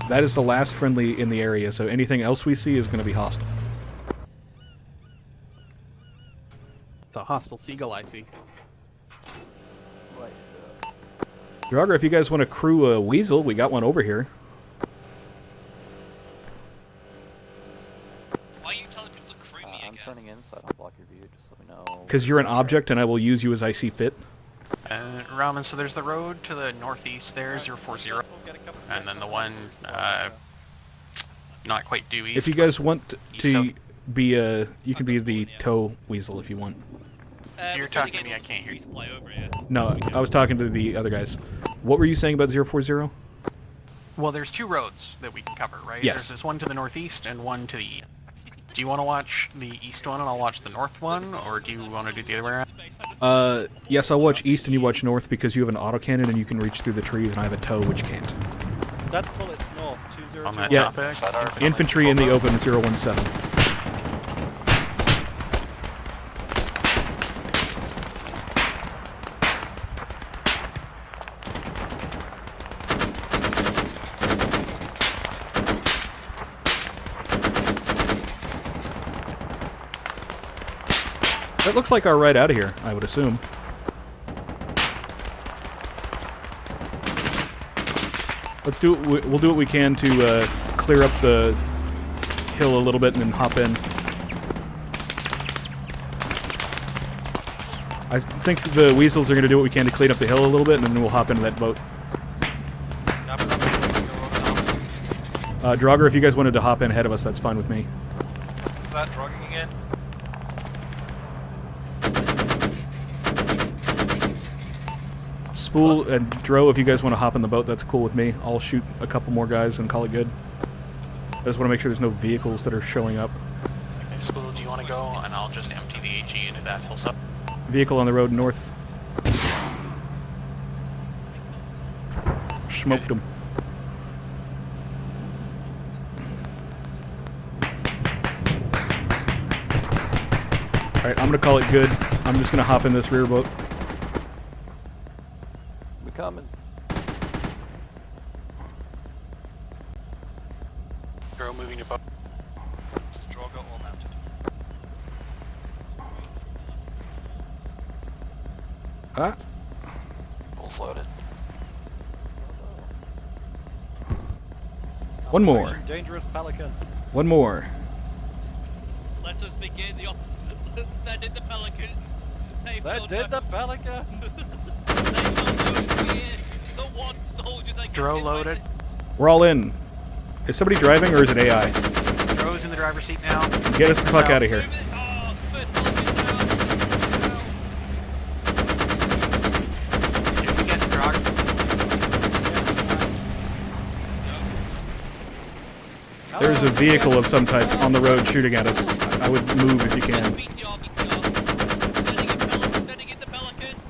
That is the last friendly in the area, so anything else we see is going to be hostile. The hostile seagull I see. Draugr, if you guys want to crew a weasel, we got one over here. Why are you telling people to crew me I'm turning in so I don't block your view, just so we know. Because you're an object and I will use you as I see fit. Ramen, so there's the road to the northeast there, 040, and then the one not quite due east. If you guys want to be you can be the tow weasel if you want. You're talking to me, I can't hear you. No, I was talking to the other guys. What were you saying about 040? Well, there's two roads that we can cover, right? Yes. There's this one to the northeast and one to the east. Do you want to watch the east one and I'll watch the north one, or do you want to do the other way around? Yes, I'll watch east and you watch north because you have an autocannon and you can reach through the trees and I have a tow which can't. That's bullets north, 202. On that Yeah, topic? infantry in the open, 017. That looks like our ride out of here, I would assume. Let's do it. We'll do what we can to clear up the hill a little bit and then hop in. I think the weasels are going to do what we can to clean up the hill a little bit, and then we'll hop into that boat. Draugr, if you guys wanted to hop in ahead of us, that's fine with me. That drugging again? Spool and Dro, if you guys want to hop in the boat, that's cool with me. I'll shoot a couple more guys and call it good. I just want to make sure there's no vehicles that are showing up. Okay, Spool, do you want to go? And I'll just empty the AG into that fills up. Vehicle on the road north. Smoked them. Alright, I'm gonna call it good. I'm just gonna hop in this rear boat. We coming. Dro moving your boat. Drogo all mounted. Ah. Full loaded. One more. Dangerous Pelican. One more. Let us begin the send in the pelicans. Send in the pelican. They shall know fear. The one soldier that gets Dro hit by loaded. We're all in. Is somebody driving or is it AI? Dro's in the driver's seat now. Get us the fuck out of here. If you get Drog. There's a vehicle of some type on the road shooting at us. I would move if you can. Sending in the pelicans.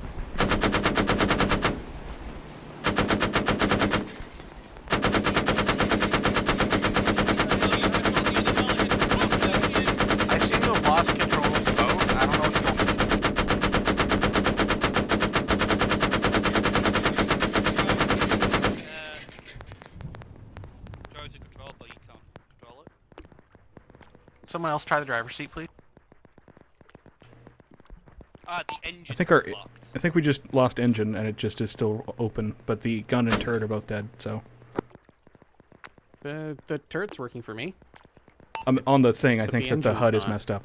I seem to have lost control of the boat. I don't know what's going Dro's in control, but you can't control it. Someone else try the driver's seat, please. Ah, the engine. I think we just lost engine and it just is still open, but the gun and turret are both dead, so. The turret's working for me. On the thing, I but think the that the engine's HUD is not. messed up.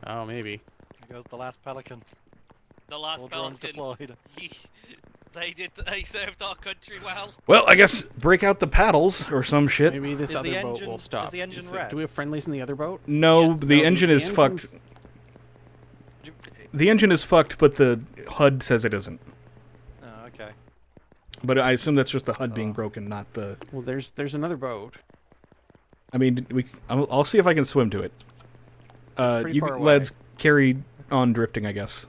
Oh, maybe. Here goes the last pelican. The last All drones pelican. deployed. They served our country well. Well, I guess break out the paddles or some shit. Maybe this Is the other boat engine- will is stop. the engine Is red? do we have friendlies in the other boat? No, Yes. the No, engine is fucked. The engine is fucked, but the HUD says it isn't. Oh, okay. But I assume that's just the HUD being broken, not the... Well, there's another boat. I mean, I'll see if I can swim to it. pretty You far away. lads carry on drifting, I guess.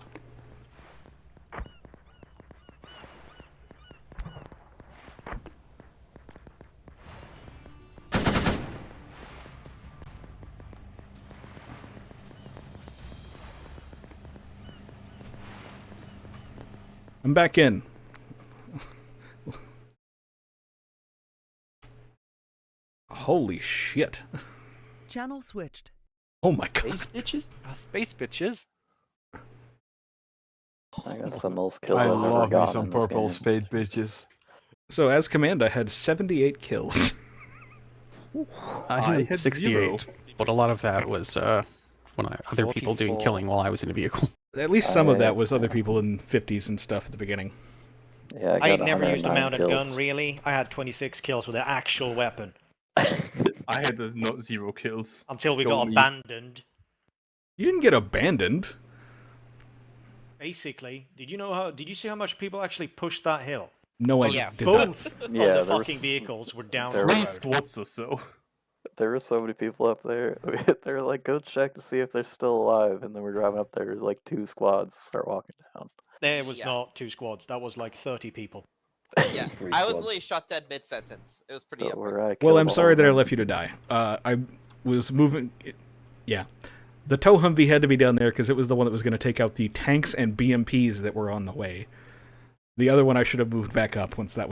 I'm back in. Holy shit. Channel switched. Oh my god. Space bitches? Space bitches? I got some most kills I I've ever love me gotten some in this purple game. spade bitches. So as command, I had 78 kills. I I had had 68, but a lot of that was other people doing 44. killing while I was in a vehicle. At least some of that was other people in 50s and stuff at the beginning. Yeah, I got never used a 109 mounted kills. gun, really. I had 26 kills with an actual weapon. I had those not 0 kills. I had those not 0 kills. Until we Kill got me. abandoned. You didn't get abandoned. Basically, did you see how much people actually pushed that hill? No, I Because did both not. of Yeah, the there fucking was- vehicles were down there the was- road. Squads or so. There were so many people up there. They were like, go check to see if they're still alive. And then we're driving up there. There's like 2 squads start walking down. There was not 2 squads. That was like 30 people. Yeah, Three I was squads. literally shot dead mid-sentence. It was pretty Don't epic. worry, I Well, killed I'm all sorry of that I them. left you to die. I was moving. Yeah. The tow Humvee had to be down there because it was the one that was going to take out the tanks and BMPs that were on the way. The other one I should have moved back up once that